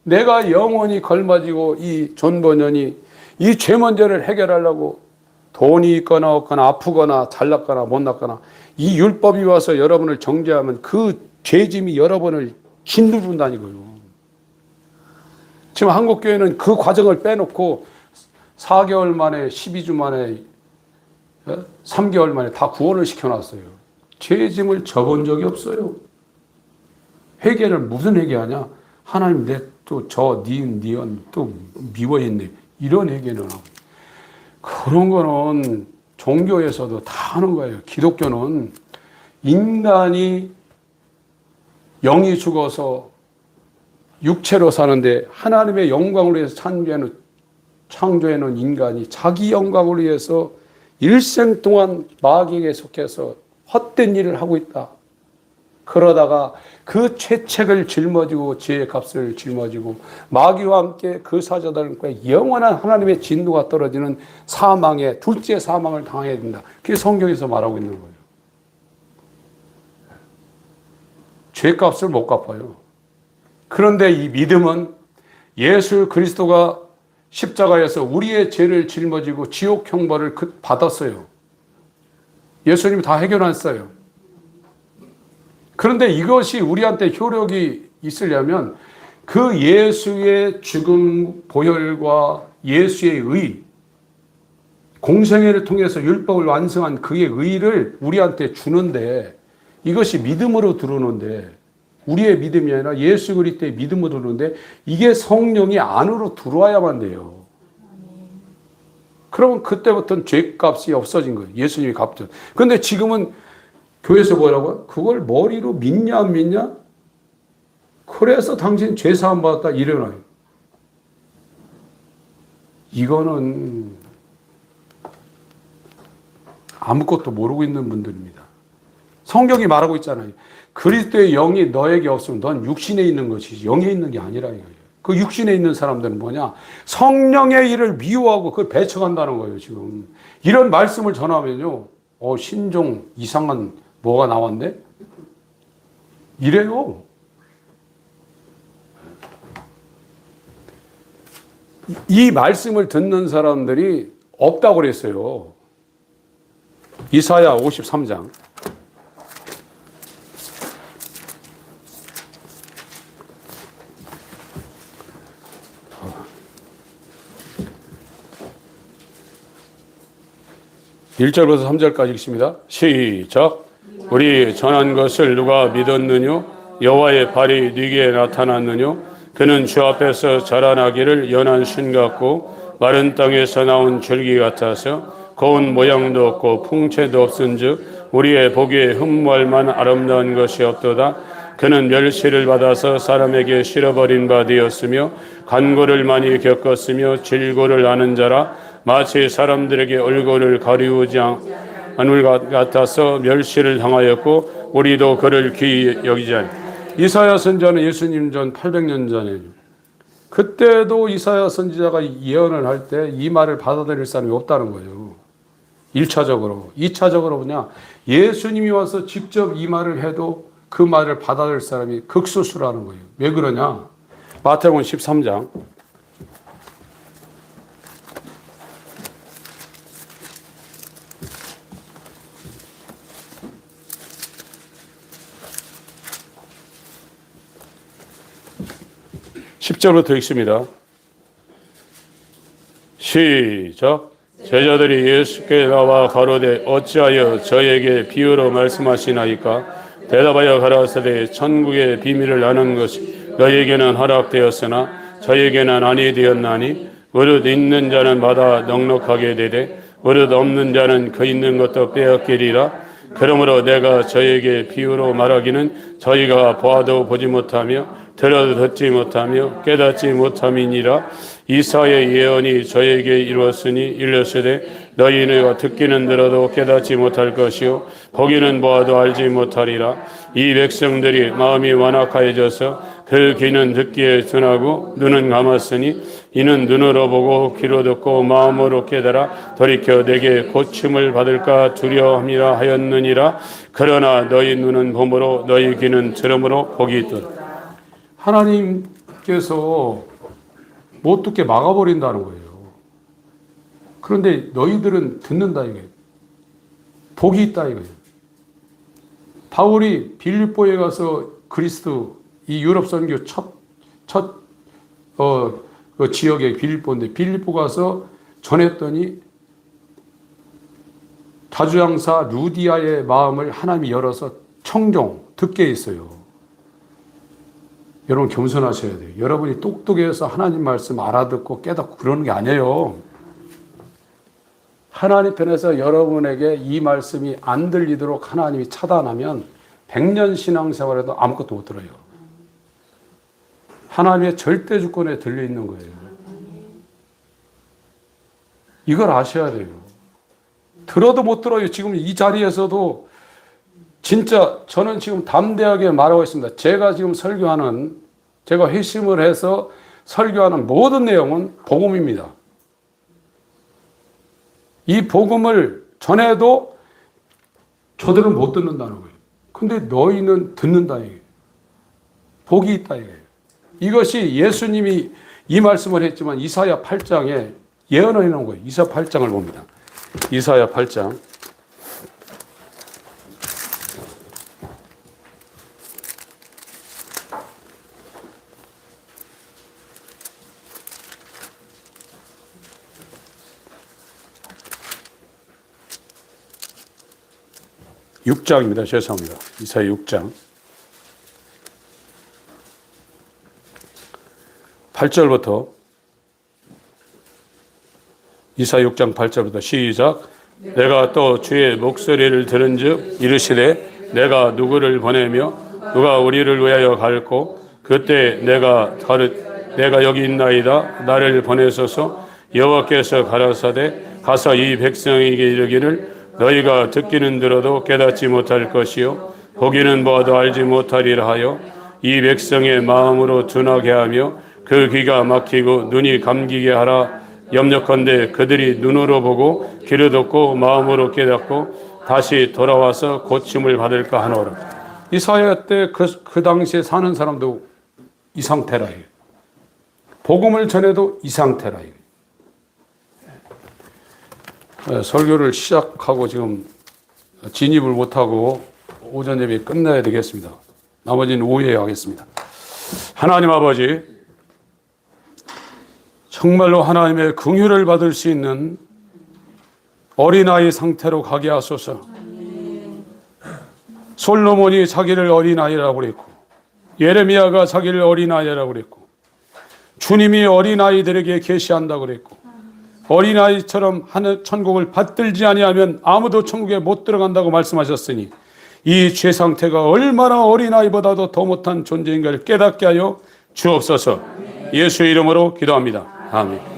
내가 영원히 걸맞이고 이 존버년이 이 죄 문제를 해결하려고 돈이 있거나 없거나 아프거나 잘났거나 못났거나 이 율법이 와서 여러분을 정죄하면 그 죄짐이 여러분을 짓누른다는 거예요. 지금 한국교회는 그 과정을 빼놓고 4개월 만에 12주 만에 3개월 만에 다 구원을 시켜놨어요. 죄짐을 져본 적이 없어요. 회개를 무슨 회개하냐? 하나님 내 또 저 니은 또 미워했네. 이런 회개는 하고. 그런 거는 종교에서도 다 하는 거예요. 기독교는 인간이 영이 죽어서 육체로 사는데 하나님의 영광을 위해서 창조해놓은 인간이 자기 영광을 위해서 일생 동안 마귀에게 속해서 헛된 일을 하고 있다. 그러다가 그 죄책을 짊어지고 죄의 값을 짊어지고 마귀와 함께 그 사자들과 영원한 하나님의 진노가 떨어지는 사망의 둘째 사망을 당해야 된다. 그게 성경에서 말하고 있는 거예요. 죄값을 못 갚아요. 그런데 이 믿음은 예수 그리스도가 십자가에서 우리의 죄를 짊어지고 지옥 형벌을 받았어요. 예수님이 다 해결했어요. 그런데 이것이 우리한테 효력이 있으려면 그 예수의 죽음 보혈과 예수의 의, 공생애를 통해서 율법을 완성한 그의 의를 우리한테 주는데 이것이 믿음으로 들어오는데 우리의 믿음이 아니라 예수 그리스도의 믿음으로 들어오는데 이게 성령이 안으로 들어와야만 돼요. 그러면 그때부터는 죄값이 없어진 거예요. 예수님이 갚죠. 그런데 지금은 교회에서 뭐라고요? 그걸 머리로 믿냐 안 믿냐? 그래서 당신 죄사함 받았다 이래놔요. 이거는 아무것도 모르고 있는 분들입니다. 성경이 말하고 있잖아요. 그리스도의 영이 너에게 없으면 넌 육신에 있는 것이지 영에 있는 게 아니라 이거예요. 그 육신에 있는 사람들은 뭐냐? 성령의 일을 미워하고 그걸 배척한다는 거예요. 지금 이런 말씀을 전하면요, 신종 이상한 뭐가 나왔네? 이래요. 이 말씀을 듣는 사람들이 없다고 그랬어요. 이사야 53장. (1절부터) (3절까지) 읽습니다. 시작. 우리 전한 것을 누가 믿었느뇨? 여호와의 발이 네게 나타났느뇨? 그는 주 앞에서 자라나기를 연한 신 같고 마른 땅에서 나온 줄기 같아서 고운 모양도 없고 풍채도 없은즉 우리의 보기에 흠모할 만한 아름다운 것이 없도다. 그는 멸시를 받아서 사람에게 실어버린 바 되었으며 간고를 많이 겪었으며 질고를 아는 자라. 마치 사람들에게 얼굴을 가리우지 않을 것 같아서 멸시를 당하였고 우리도 그를 귀히 여기지 않. 이사야 선지자는 예수님 전 800년 전에 그때도 이사야 선지자가 예언을 할 때 이 말을 받아들일 사람이 없다는 거예요. 1차적으로. 2차적으로 뭐냐? 예수님이 와서 직접 이 말을 해도 그 말을 받아들일 사람이 극소수라는 거예요. 왜 그러냐? 마태복음 13장 10절부터 읽습니다. 시작. 제자들이 예수께 나와 가로되 어찌하여 저에게 비유로 말씀하시나이까? 대답하여 가라사대 천국의 비밀을 아는 것이 너희에게는 허락되었으나 저에게는 아니 되었나니 무릇 있는 자는 마다 넉넉하게 되되 무릇 없는 자는 그 있는 것도 빼앗기리라. 그러므로 내가 저에게 비유로 말하기는 저희가 보아도 보지 못하며 들어도 듣지 못하며 깨닫지 못함이니라. 이사야의 예언이 저에게 이루었으니 이르시되 너희는 듣기는 들어도 깨닫지 못할 것이요 보기는 보아도 알지 못하리라. 이 백성들이 마음이 완악하여져서 그 귀는 듣기에 둔하고 눈은 감았으니 이는 눈으로 보고 귀로 듣고 마음으로 깨달아 돌이켜 내게 고침을 받을까 두려움이라 하였느니라. 그러나 너희 눈은 봄으로 너희 귀는 들음으로 복이 있도다. 하나님께서 못 듣게 막아버린다는 거예요. 그런데 너희들은 듣는다 이거예요. 복이 있다 이거예요. 바울이 빌립보에 가서 그리스도 이 유럽 선교 그 지역의 빌립보인데 빌립보 가서 전했더니 다주양사 루디아의 마음을 하나님이 열어서 청종 듣게 했어요. 여러분 겸손하셔야 돼요. 여러분이 똑똑해서 하나님 말씀 알아듣고 깨닫고 그러는 게 아니에요. 하나님 편에서 여러분에게 이 말씀이 안 들리도록 하나님이 차단하면 100년 신앙생활에도 아무것도 못 들어요. 하나님의 절대 주권에 들려 있는 거예요. 이걸 아셔야 돼요. 들어도 못 들어요. 지금 이 자리에서도 진짜 저는 지금 담대하게 말하고 있습니다. 제가 지금 설교하는, 제가 회심을 해서 설교하는 모든 내용은 복음입니다. 이 복음을 전해도 저들은 못 듣는다는 거예요. 근데 너희는 듣는다 이게. 복이 있다 이게. 이것이 예수님이 이 말씀을 했지만 이사야 8장에 예언을 해놓은 거예요. 이사야 8장을 봅니다. 이사야 8장. 6장입니다. 죄송합니다. 이사야 6장. 8절부터 이사야 6장 8절부터 시작. 내가 또 주의 목소리를 들은즉 이르시되 내가 누구를 보내며 누가 우리를 위하여 갈고 그때 내가 여기 있나이다 나를 보내소서. 여호와께서 가라사대 가서 이 백성에게 이르기를 너희가 듣기는 들어도 깨닫지 못할 것이요 보기는 보아도 알지 못하리라 하여 이 백성의 마음으로 둔하게 하며 그 귀가 막히고 눈이 감기게 하라. 염려컨대 그들이 눈으로 보고 귀로 듣고 마음으로 깨닫고 다시 돌아와서 고침을 받을까 하노라. 이사야 때 그 당시에 사는 사람도 이 상태라. 복음을 전해도 이 상태라. 설교를 시작하고 지금 진입을 못하고 오전 예배 끝내야 되겠습니다. 나머지는 오후에 하겠습니다. 하나님 아버지, 정말로 하나님의 긍휼을 받을 수 있는 어린아이 상태로 가게 하소서. 솔로몬이 자기를 어린아이라고 그랬고 예레미야가 자기를 어린아이라고 그랬고 주님이 어린아이들에게 계시한다고 그랬고 어린아이처럼 하늘 천국을 받들지 아니하면 아무도 천국에 못 들어간다고 말씀하셨으니 이 죄 상태가 얼마나 어린아이보다도 더 못한 존재인가를 깨닫게 하여 주옵소서. 예수의 이름으로 기도합니다. 아멘.